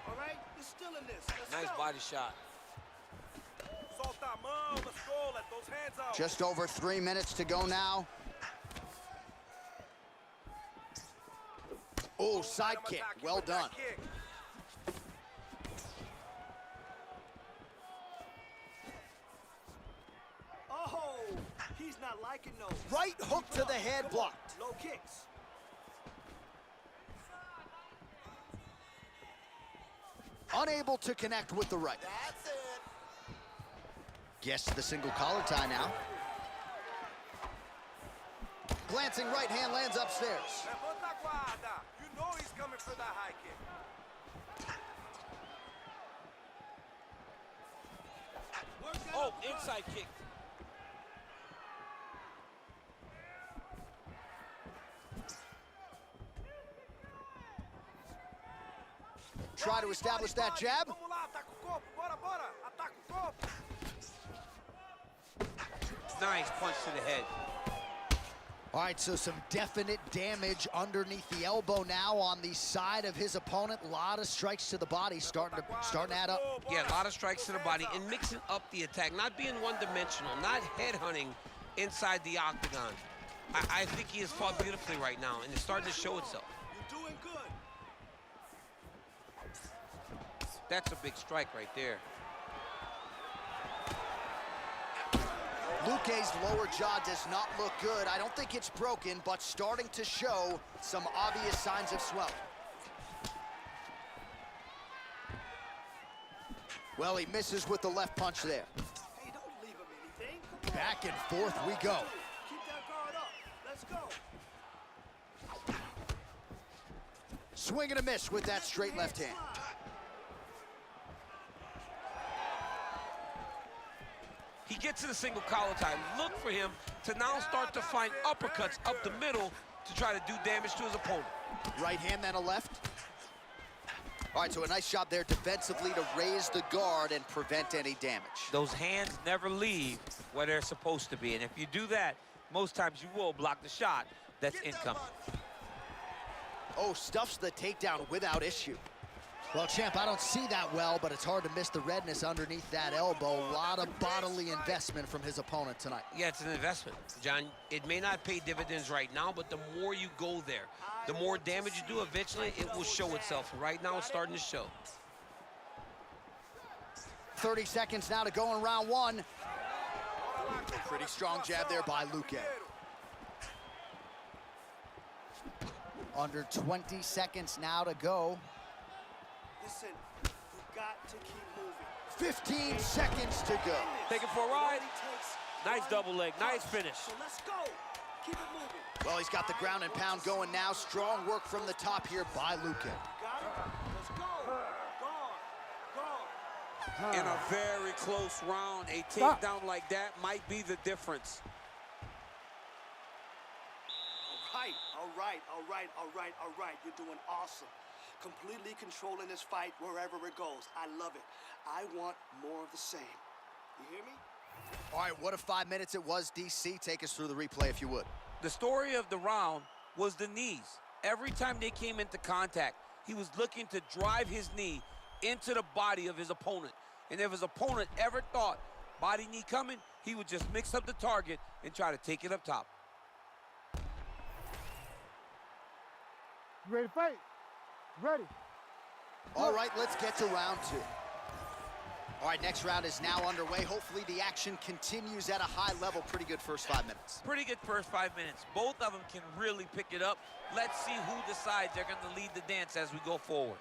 All right? You're still in this. Let's Nice go. body shot. Let's go. Let those hands out. Just over 3 minutes to go now. Oh, side kick. Well done. Oh, he's not liking those. Right hook to the head, blocked. Low kicks. Unable to connect with the right. That's it. Gets the single collar tie now. Glancing right hand lands upstairs. You know he's coming for that high kick. Oh, inside kick. Try to establish that jab. Vamos lá, ataca o corpo. Bora. Ataca o corpo. Nice punch to the head. All right, so some definite damage underneath the elbow now on the side of his opponent. A lot of strikes to the body starting to add up. Yeah, a lot of strikes to the body and mixing up the attack, not being one-dimensional, not headhunting inside the octagon. I think he has fought beautifully right now, and it's starting to show itself. You're doing good. That's a big strike right there. Luque's lower jaw does not look good. I don't think it's broken, but starting to show some obvious signs of swelling. Well, he misses with the left punch there. Hey, don't leave him anything. Come on. Back and forth we go. Keep that guard up. Let's go. Swing and a miss with that straight left hand. He gets to the single collar tie. Look for him to now start to find uppercuts up the middle to try to do damage to his opponent. Right hand, then a left. All right, so a nice job there defensively to raise the guard and prevent any damage. Those hands never leave where they're supposed to be. And if you do that, most times you will block the shot that's incoming. Oh, stuffs the takedown without issue. Well, champ, I don't see that well, but it's hard to miss the redness underneath that elbow. A lot of bodily investment from his opponent tonight. Yeah, it's an investment, John. It may not pay dividends right now, but the more you go there, the more damage you do, eventually it will show itself. And right now it's starting to show. 30 seconds now to go in round one. Pretty strong jab there by Luque. Under 20 seconds now to go. Listen, you got to keep moving. 15 seconds to go. Take it for a ride. Nice double leg, nice finish. So let's go. Keep it moving. Well, he's got the ground and pound going now. Strong work from the top here by Luque. Got it? Let's go. Guard. In a very close round, a takedown like that might be the difference. All right. You're doing awesome. Completely controlling this fight wherever it goes. I love it. I want more of the same. You hear me? All right, what a 5 minutes it was, DC. Take us through the replay if you would. The story of the round was the knees. Every time they came into contact, he was looking to drive his knee into the body of his opponent. And if his opponent ever thought body knee coming, he would just mix up the target and try to take it up top. You ready to fight? Ready. All right, let's get to round two. All right, next round is now underway. Hopefully the action continues at a high level. Pretty good first 5 minutes. Pretty good first 5 minutes. Both of them can really pick it up. Let's see who decides they're going to lead the dance as we go forward.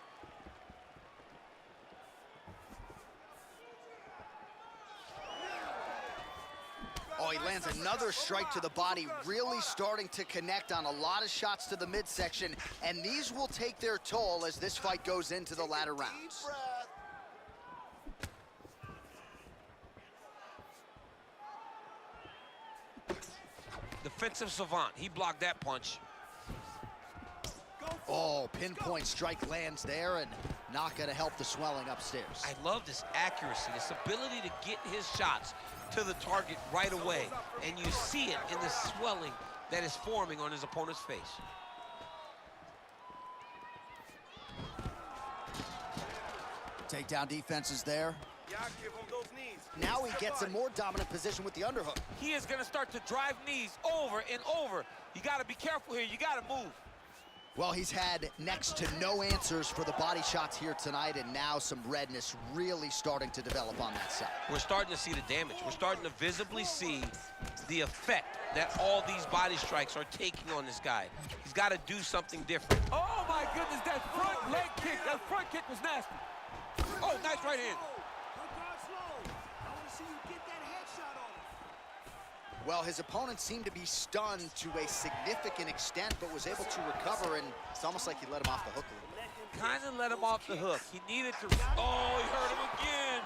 Oh, he lands another strike to the body, really starting to connect on a lot of shots to the midsection, and these will take their toll as this fight goes into the latter rounds. Defensive savant. He blocked that punch. Oh, pinpoint strike lands there and not gonna help the swelling upstairs. I love this accuracy, this ability to get his shots to the target right away. And you see it in the swelling that is forming on his opponent's face. Takedown defense is there. Now he gets a more dominant position with the underhook. He is going to start to drive knees over and over. You got to be careful here. You got to move. Well, he's had next to no answers for the body shots here tonight, and now some redness really starting to develop on that side. We're starting to see the damage. We're starting to visibly see the effect that all these body strikes are taking on this guy. He's got to do something different. Oh, my goodness, that front leg kick, that front kick was nasty. Oh, nice right hand. Well, his opponent seemed to be stunned to a significant extent, but was able to recover, and it's almost like he let him off the hook a little bit. Kind of let him off the hook. He needed to. Oh, he hurt him again.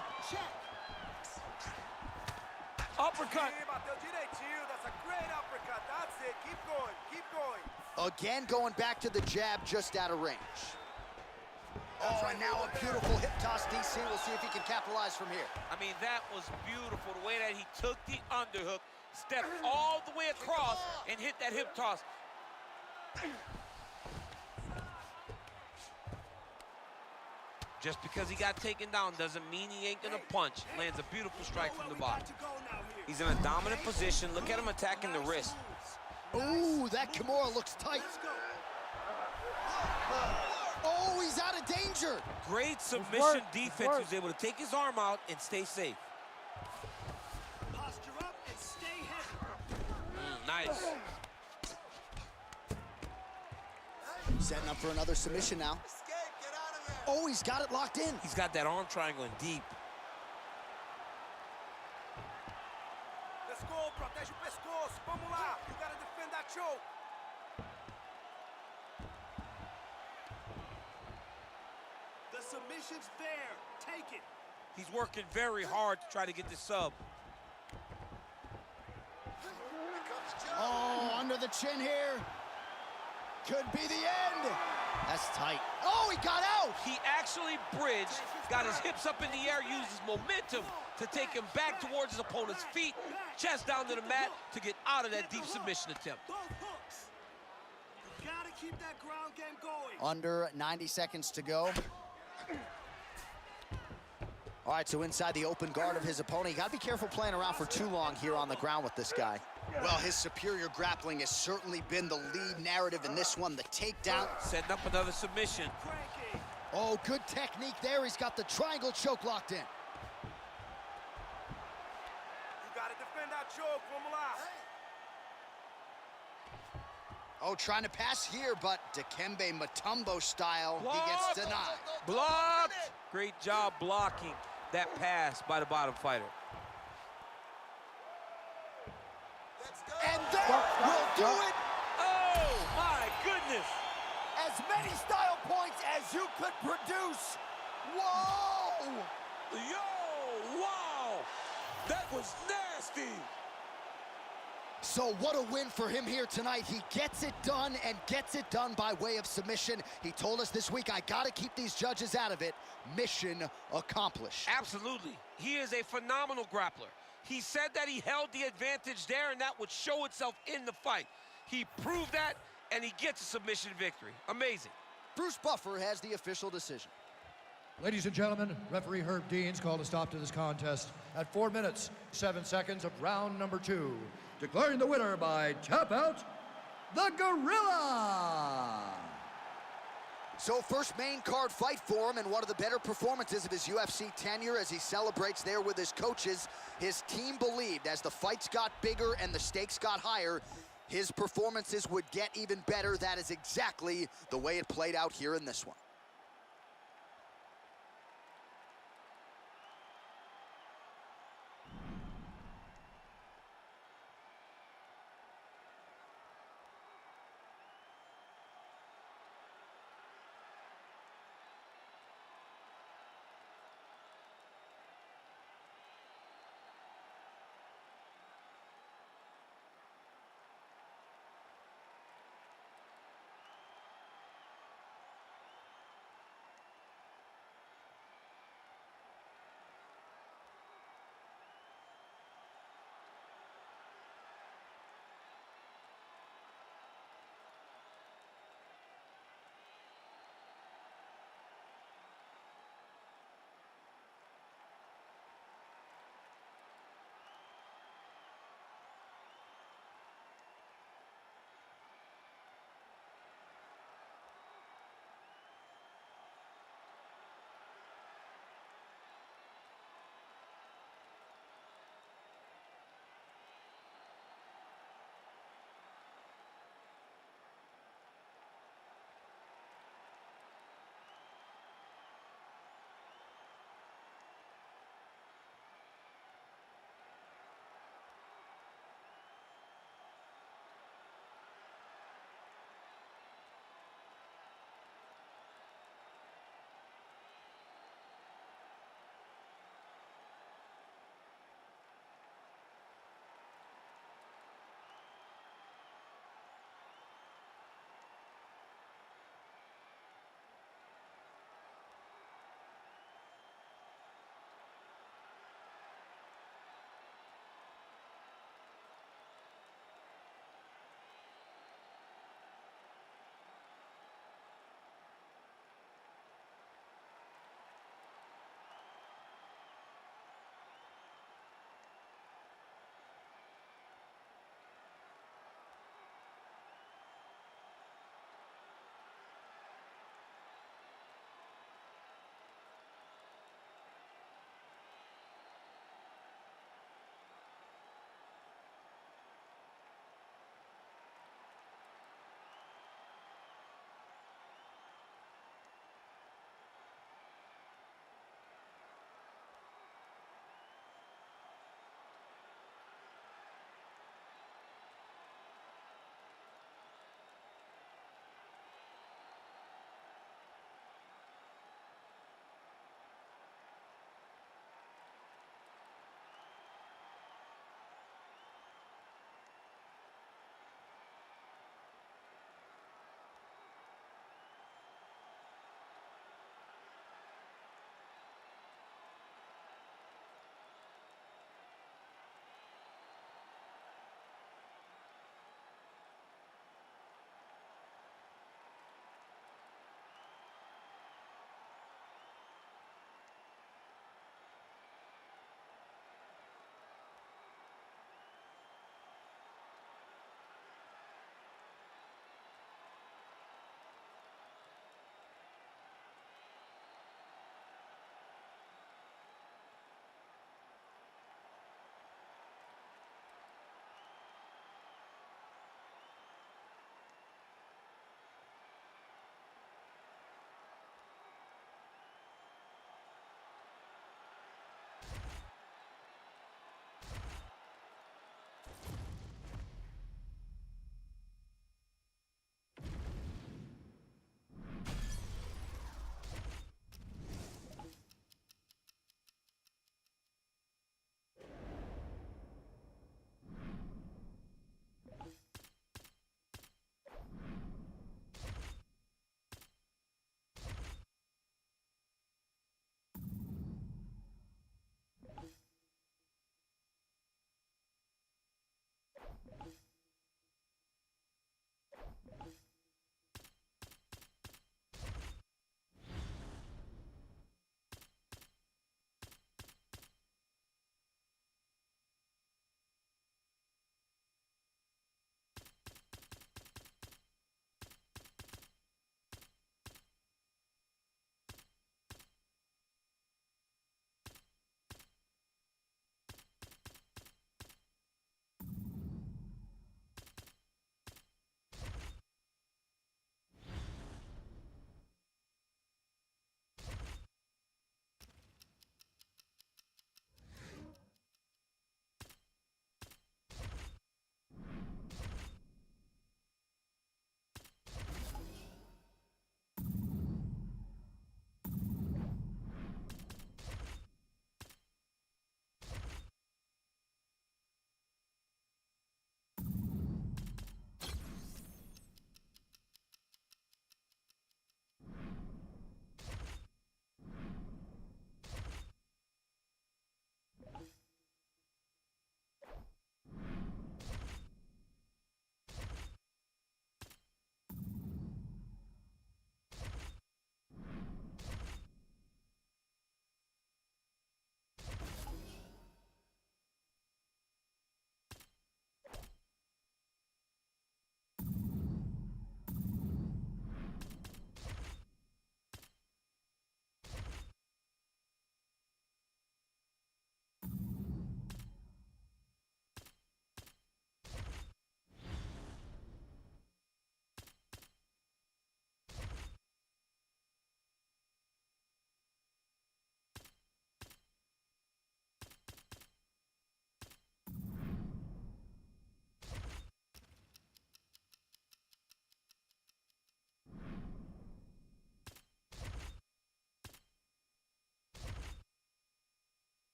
Uppercut. That's a great uppercut. That's it. Keep going. Keep going. Again, going back to the jab just out of range. Oh, and now a beautiful hip toss, DC. We'll see if he can capitalize from here. I mean, that was beautiful, the way that he took the underhook, stepped all the way across, and hit that hip toss. Just because he got taken down doesn't mean he ain't gonna punch. Lands a beautiful strike from the bottom. He's in a dominant position. Look at him attacking the wrist. Ooh, that Kimura looks tight. Oh, he's out of danger. Great submission defense. He was able to take his arm out and stay safe. Posture up and stay heavy. Nice. Setting up for another submission now. Oh, he's got it locked in. He's got that arm triangle in deep. Let's go, protege o pescoço. Vamos lá. You gotta defend that choke. The submission's there. Take it. He's working very hard to try to get this sub. Oh, under the chin here. Could be the end. That's tight. Oh, he got out. He actually bridged, got his hips up in the air, used his momentum to take him back towards his opponent's feet, chest down to the mat to get out of that deep submission attempt. Both hooks. You gotta keep that ground game going. Under 90 seconds to go. All right, so inside the open guard of his opponent. You got to be careful playing around for too long here on the ground with this guy. Well, his superior grappling has certainly been the lead narrative in this one. The takedown. Setting up another submission. Oh, good technique there. He's got the triangle choke locked in. You gotta defend that choke. Vamos lá. Oh, trying to pass here, but Dikembe Mutombo style, he gets denied. Blocked. Great job blocking that pass by the bottom fighter. And that will do it. Oh, my goodness. As many style points as you could produce. Whoa! Yo, wow. That was nasty. So what a win for him here tonight. He gets it done and gets it done by way of submission. He told us this week, I gotta keep these judges out of it. Mission accomplished. Absolutely. He is a phenomenal grappler. He said that he held the advantage there, and that would show itself in the fight. He proved that, and he gets a submission victory. Amazing. Bruce Buffer has the official decision. Ladies and gentlemen, referee Herb Deans called a stop to this contest at 4 minutes, 7 seconds of round number 2. Declaring the winner by tap out, the Gorilla! So first main card fight for him, and one of the better performances of his UFC tenure as he celebrates there with his coaches. His team believed as the fights got bigger and the stakes got higher, his performances would get even better. That is exactly the way it played out here in this one.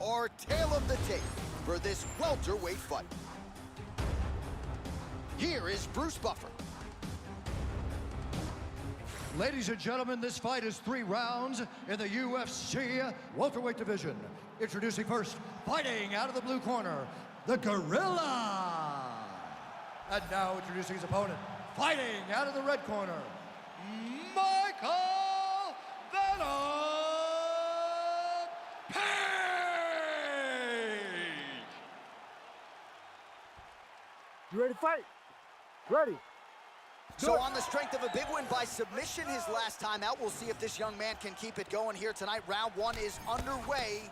our tale of the tape for this welterweight fight. Here is Bruce Buffer. Ladies and gentlemen, this fight is 3 rounds in the UFC welterweight division. Introducing first, fighting out of the blue corner, the Gorilla. And now introducing his opponent, fighting out of the red corner, Michael Venom Page. You ready to fight? Ready. So on the strength of a big win by submission his last time out, we'll see if this young man can keep it going here tonight. Round 1 is underway.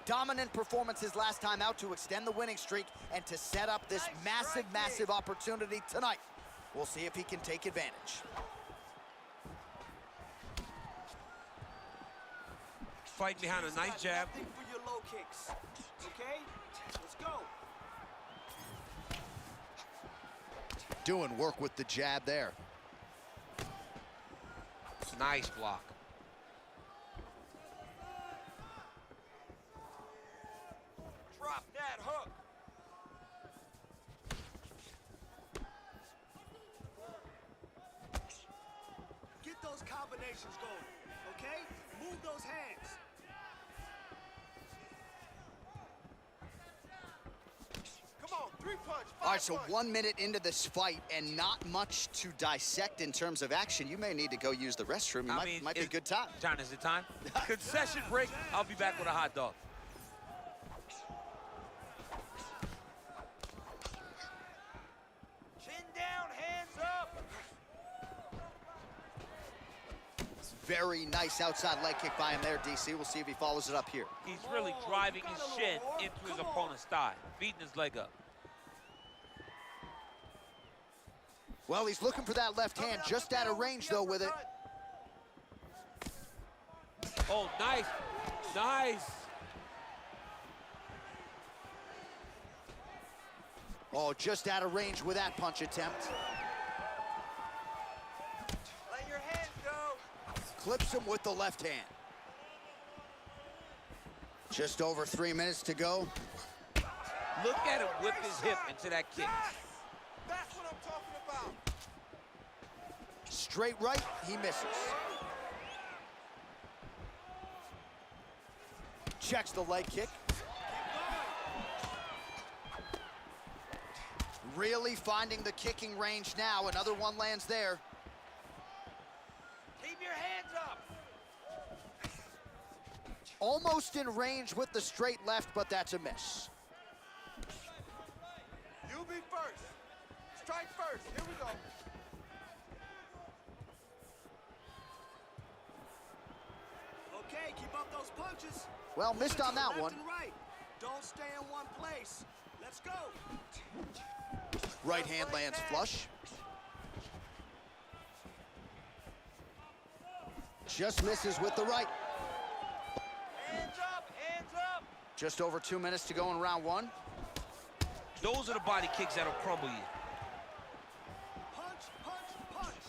Dominant performance his last time out to extend the winning streak and to set up this massive opportunity tonight. We'll see if he can take advantage. Fight behind a nice jab. Nothing for your low kicks, okay? Let's go. Doing work with the jab there. Nice block. Drop that hook. Get those combinations going, okay? Move those hands. Come on, 3-punch, 5-punch. All right, so 1 minute into this fight and not much to dissect in terms of action. You may need to go use the restroom. Might be a good time. John, is it time? Concession break. I'll be back with a hot dog. Chin down, hands up. Very nice outside leg kick by him there, DC. We'll see if he follows it up here. He's really driving his shin into his opponent's thigh, beating his leg up. Well, he's looking for that left hand, just out of range, though, with it. Oh, nice. Nice. Oh, just out of range with that punch attempt. Let your hands go. Clips him with the left hand. Just over 3 minutes to go. Look at him whip his hip into that kick. That's what I'm talking about. Straight right, he misses. Checks the leg kick. Really finding the kicking range now. Another one lands there. Keep your hands up. Almost in range with the straight left, but that's a miss. You be first. Strike first. Here we go. Okay, keep up those punches. Well, missed on that Left one. and right. Don't stay in one place. Let's go. Right hand lands flush. Just misses with the right. Hands up, hands up. Just over 2 minutes to go in round 1. Those are the body kicks that'll crumble you. Punch, punch, punch.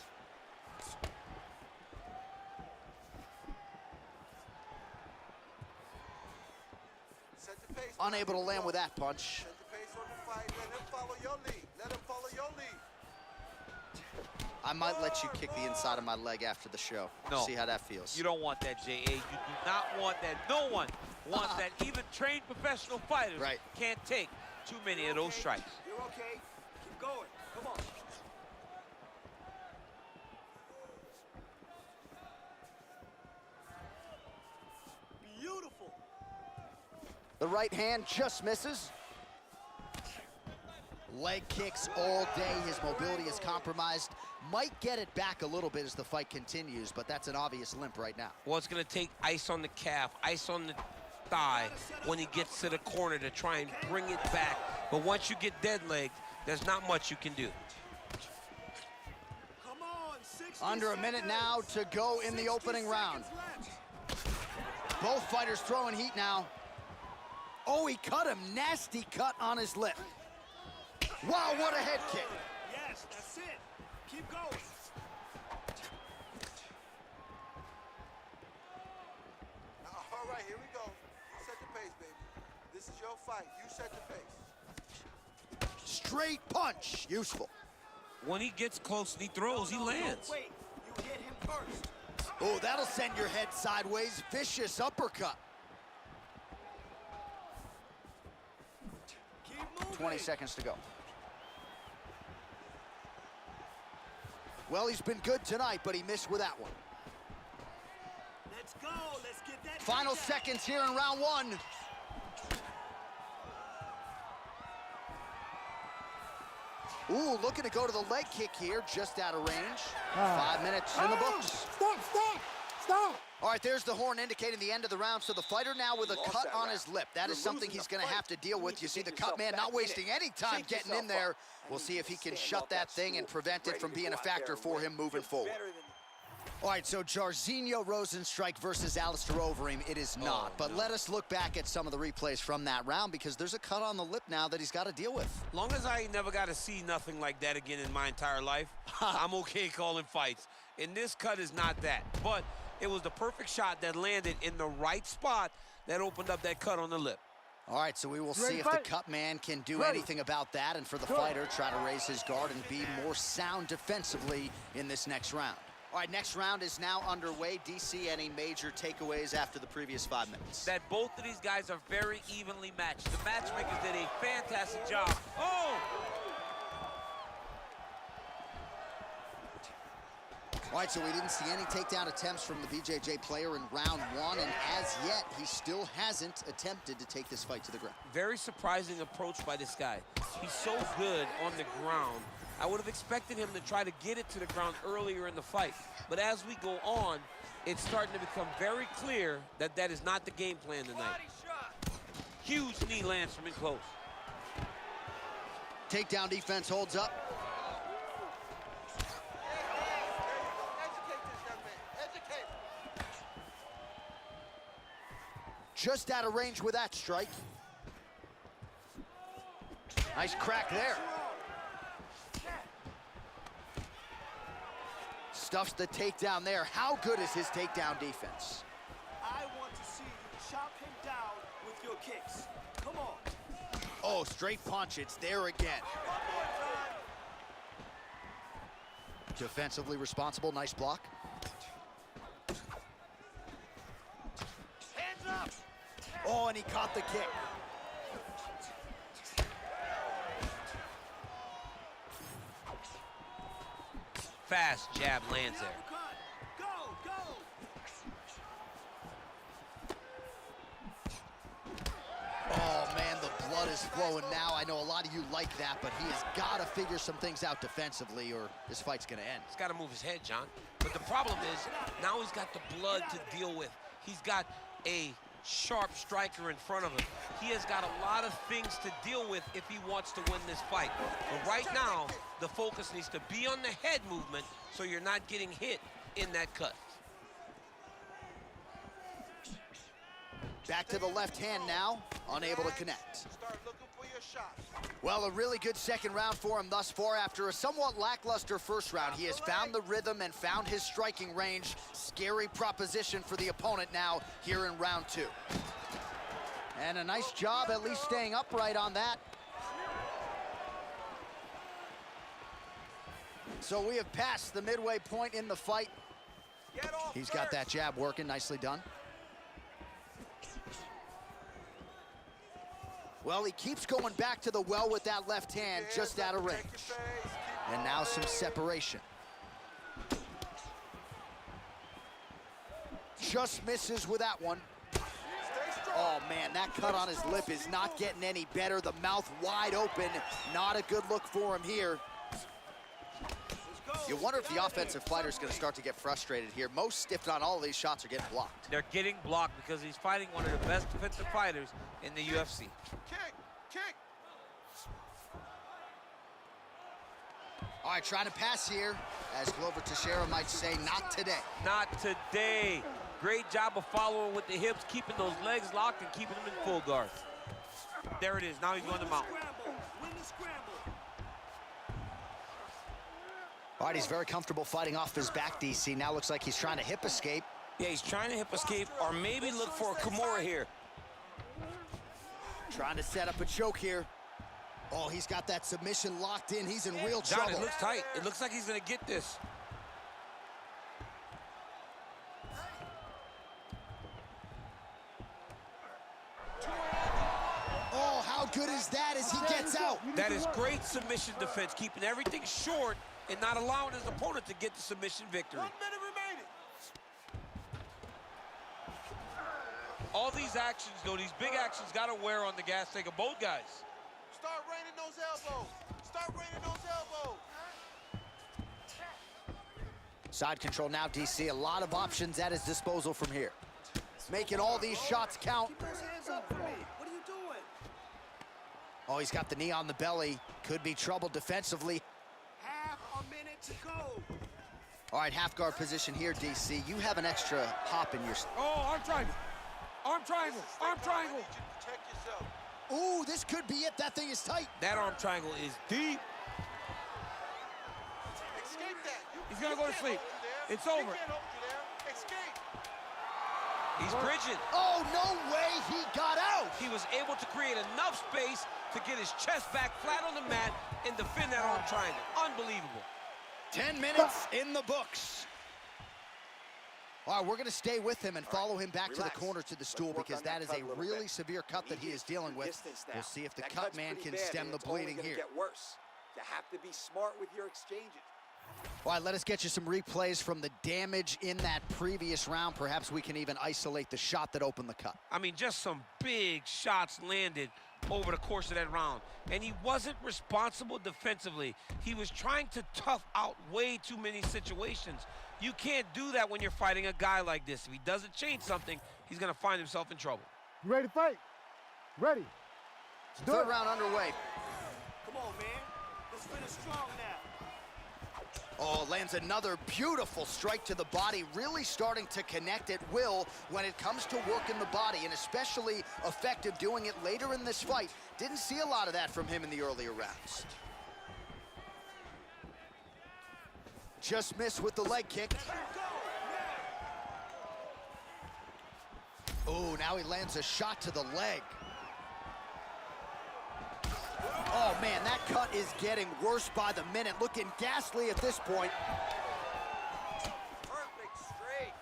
Set the pace. Unable to land with that punch. Set the pace on the fight. Let him follow your lead. Let him follow your lead. I might let you kick the inside of my leg after the show. No. See how that feels. You don't want that, J.A. You do not want that. No one wants that. Even trained professional fighters can't take too many of those strikes. You're okay. Keep going. Come on. Beautiful. The right hand just misses. Leg kicks all day. His mobility is compromised. Might get it back a little bit as the fight continues, but that's an obvious limp right now. Well, it's going to take ice on the calf, ice on the thigh when he gets to the corner to try and bring it back. But once you get dead legged, there's not much you can do. Come on. 60 Under a minute now to go in the opening round. Both fighters throwing heat now. Oh, he cut him. Nasty cut on his lip. Wow, what a head kick. Yes, that's it. Keep going. All right, here we go. Set the pace, baby. This is your fight. You set the pace. Straight punch, useful. When he gets close and he throws, he lands. Wait, you hit him first. Oh, that'll send your head sideways. Vicious uppercut. Keep moving. 20 seconds to go. Well, he's been good tonight, but he missed with that one. Let's go. Let's get that. Final takedown. seconds here in round one. Ooh, looking to go to the leg kick here, just out of range. 5 minutes in the books. Stop! All right, there's the horn indicating the end of the round. So the fighter now with a cut on his lip. That is something he's going to have to deal with. You see the cut man not wasting any time getting in there. We'll see if he can shut that thing and prevent it from being a factor for him moving forward. All right, so Jairzinho Rozenstruik versus Alistair Overeem, it is not. But let us look back at some of the replays from that round, because there's a cut on the lip now that he's got to deal with. Long as I ain't never got to see nothing like that again in my entire life, I'm okay calling fights. And this cut is not that. But it was the perfect shot that landed in the right spot that opened up that cut on the lip. All right, so we will see if the cut man can do anything about that, and for the fighter, try to raise his guard and be more sound defensively in this next round. All right, next round is now underway. DC, any major takeaways after the previous 5 minutes? That both of these guys are very evenly matched. The matchmakers did a fantastic job. Oh! All right, so we didn't see any takedown attempts from the BJJ player in round one, and as yet, he still hasn't attempted to take this fight to the ground. Very surprising approach by this guy. He's so good on the ground. I would have expected him to try to get it to the ground earlier in the fight. But as we go on, it's starting to become very clear that that is not the game plan tonight. Huge knee lands from in close. Takedown defense holds up. Just out of range with that strike. Nice crack there. Stuffs the takedown there. How good is his takedown defense? I want to see you chop him down with your kicks. Come on. Oh, straight punch. It's there again. Defensively responsible. Nice block. Hands up. Oh, and he caught the kick. Fast jab lands there. Go, go. Oh, man, the blood is flowing now. I know a lot of you like that, but he has got to figure some things out defensively or this fight's going to end. He's got to move his head, John. But the problem is, now he's got the blood to deal with. He's got a sharp striker in front of him. He has got a lot of things to deal with if he wants to win this fight. But right now, the focus needs to be on the head movement so you're not getting hit in that cut. Back to the left hand now, unable to connect. Start looking for your shots. Well, a really good second round for him thus far. After a somewhat lackluster first round, he has found the rhythm and found his striking range. Scary proposition for the opponent now here in round two. And a nice job at least staying upright on that. So we have passed the midway point in the fight. He's got that jab working, nicely done. Well, he keeps going back to the well with that left hand, just out of range. And now some separation. Just misses with that one. Oh, man, that cut on his lip is not getting any better. The mouth wide open. Not a good look for him here. You wonder if the offensive fighter is going to start to get frustrated here. Most, if not all of these shots are getting blocked. They're getting blocked because he's fighting one of the best defensive fighters in the UFC. Kick. All right, trying to pass here, as Glover Teixeira might say, not today. Not today. Great job of following with the hips, keeping those legs locked and keeping them in full guard. There it is. Now he's going to mount. Win the scramble. All right, he's very comfortable fighting off his back, DC. Now looks like he's trying to hip escape. Yeah, he's trying to hip escape or maybe look for a Kimura here. Trying to set up a choke here. Oh, he's got that submission locked in. He's in real John, trouble. it looks tight. It looks like he's gonna get this. Oh, how good is that as he gets out? That is great submission defense, keeping everything short and not allowing his opponent to get the submission victory. 1 minute remaining. All these actions, though, these big actions gotta wear on the gas tank of both guys. Start raining those elbows. Start raining those elbows. Side control now, DC. A lot of options at his disposal from here. Making all these shots count. Keep those hands up for me. What are you doing? Oh, he's got the knee on the belly. Could be trouble defensively. Half a minute to go. All right, half guard position here, DC. You have an extra hop in your... Oh, arm triangle. Arm triangle. Arm I triangle. need you to protect yourself. Ooh, this could be it. That thing is tight. That arm triangle is deep. Escape that. He's gonna go to sleep. It's over. He can't hold you there. Escape. He's bridging. Oh, no way he got out. He was able to create enough space to get his chest back flat on the mat and defend that arm triangle. Unbelievable. 10 minutes in the books. All right, we're going to stay with him and follow him back to the corner to the stool because that is a really severe cut that he is dealing with. We'll see if the cut man can stem the bleeding here. Get worse. You have to be smart with your exchanges. All right, let us get you some replays from the damage in that previous round. Perhaps we can even isolate the shot that opened the cut. I mean, just some big shots landed over the course of that round. And he wasn't responsible defensively. He was trying to tough out way too many situations. You can't do that when you're fighting a guy like this. If he doesn't change something, he's gonna find himself in trouble. You ready to fight? Ready. Let's do Third it. round underway. Come on, man. Let's finish strong now. Oh, lands another beautiful strike to the body, really starting to connect at will when it comes to working the body, and especially effective doing it later in this fight. Didn't see a lot of that from him in the earlier rounds. Just missed with the leg kick. Oh, now he lands a shot to the leg. Oh, man, that cut is getting worse by the minute. Looking ghastly at this point. Perfect straight.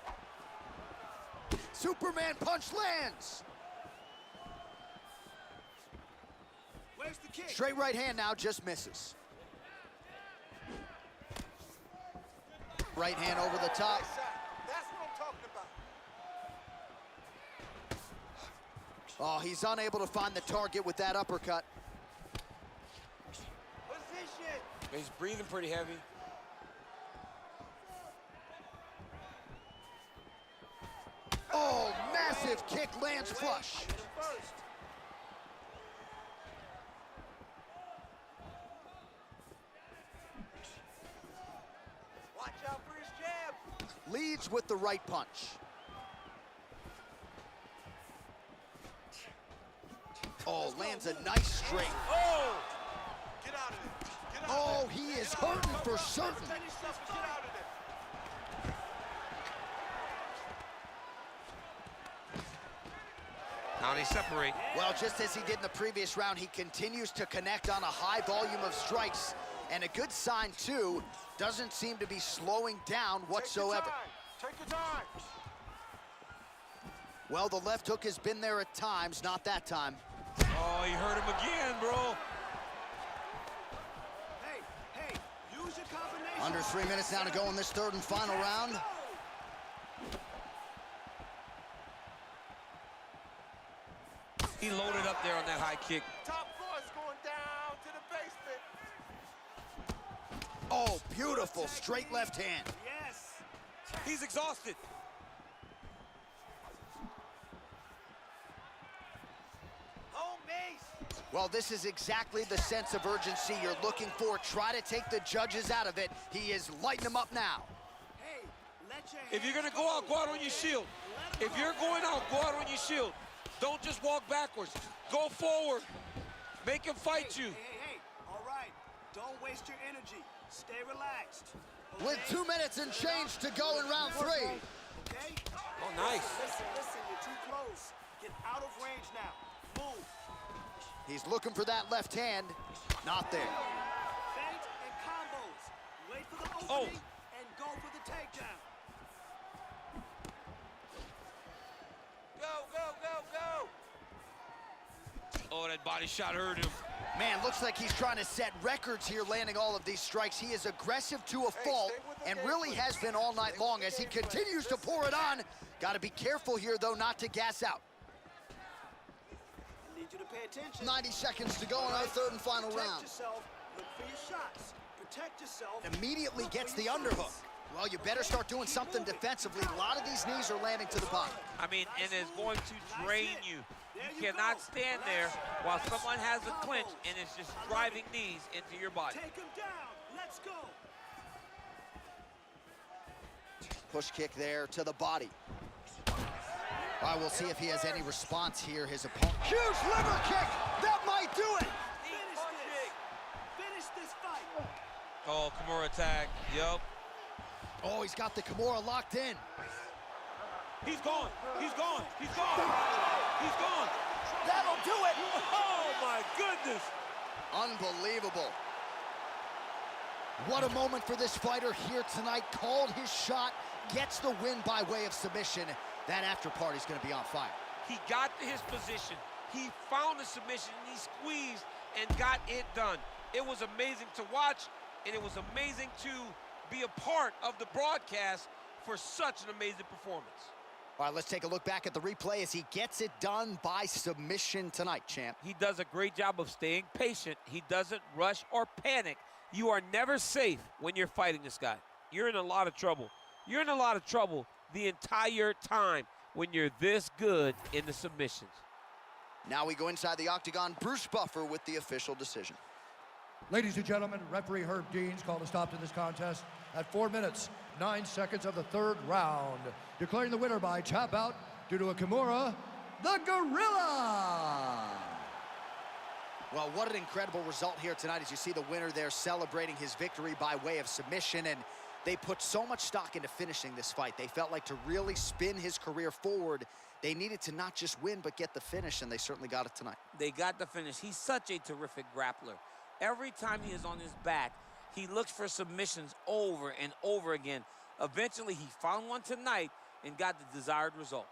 Superman punch lands. Where's the kick? Straight right hand now, just misses. Right hand over the top. That's what I'm talking about. Oh, he's unable to find the target with that uppercut. Position. He's breathing pretty heavy. Oh, massive kick lands flush. First. Watch out for his jab. Leads with the right punch. Oh, lands a nice straight. Oh! Get out of there. Get out Oh, of there. he is hurting for certain. Protect yourself and get out of there. Now they separate. Well, just as he did in the previous round, he continues to connect on a high volume of strikes. And a good sign, too, doesn't seem to be slowing down whatsoever. Take your time. Well, the left hook has been there at times, not that time. Oh, you hurt him again, bro. Hey, use your combination. Under 3 minutes now to go in this third and final round. He loaded up there on that high kick. Top force going down to the basement. Oh, beautiful straight left hand. Yes. He's exhausted. Home base. Well, this is exactly the sense of urgency you're looking for. Try to take the judges out of it. He is lighting them up now. Hey, let your If you're gonna go out on your shield. If you're going out, go out on your shield. Don't just walk backwards. Go forward. Make him fight you. Hey, all right. Don't waste your energy. Stay relaxed. With 2 minutes and change to go in round 3. Okay? Oh, nice. Listen, you're too close. Get out of range now. Move. He's looking for that left hand. Not there. Feint and combos. Wait for the opening and go for the takedown. Go, go, go, go! Oh, that body shot hurt him. Man, looks like he's trying to set records here, landing all of these strikes. He is aggressive to a fault and really has been all night long as he continues to pour it on. Got to be careful here, though, not to gas out. I need you to pay attention. 90 seconds to go in our third and final Protect round. yourself. Look for your shots. Protect yourself. Immediately gets the underhook. Well, you better start doing something defensively. A lot of these knees are landing to the body. I mean, and it's going to drain you. You cannot stand there while someone has a clinch and it's just driving knees into your body. Take him down. Let's go. Push kick there to the body. All right, we'll see if he has any response here. His opponent. Huge liver kick. That might do it. Finish this. Finish this fight. Oh, Kimura tag. Yup. Oh, he's got the Kimura locked in. He's gone. He's gone. He's gone. He's gone. That'll do it. Oh, my goodness. Unbelievable. What a moment for this fighter here tonight. Called his shot, gets the win by way of submission. That after party's gonna be on fire. He got to his position. He found the submission, and he squeezed and got it done. It was amazing to watch, and it was amazing to be a part of the broadcast for such an amazing performance. All right, let's take a look back at the replay as he gets it done by submission tonight, champ. He does a great job of staying patient. He doesn't rush or panic. You are never safe when you're fighting this guy. You're in a lot of trouble. You're in a lot of trouble the entire time when you're this good in the submissions. Now we go inside the octagon. Bruce Buffer with the official decision. Ladies and gentlemen, referee Herb Deans called a stop to this contest at 4 minutes, 9 seconds of the third round, declaring the winner by tap out due to a Kimura, the Gorilla. Well, what an incredible result here tonight as you see the winner there celebrating his victory by way of submission, and they put so much stock into finishing this fight. They felt like to really spin his career forward, they needed to not just win, but get the finish, and they certainly got it tonight. They got the finish. He's such a terrific grappler. Every time he is on his back, he looks for submissions over and over again. Eventually, he found one tonight and got the desired result.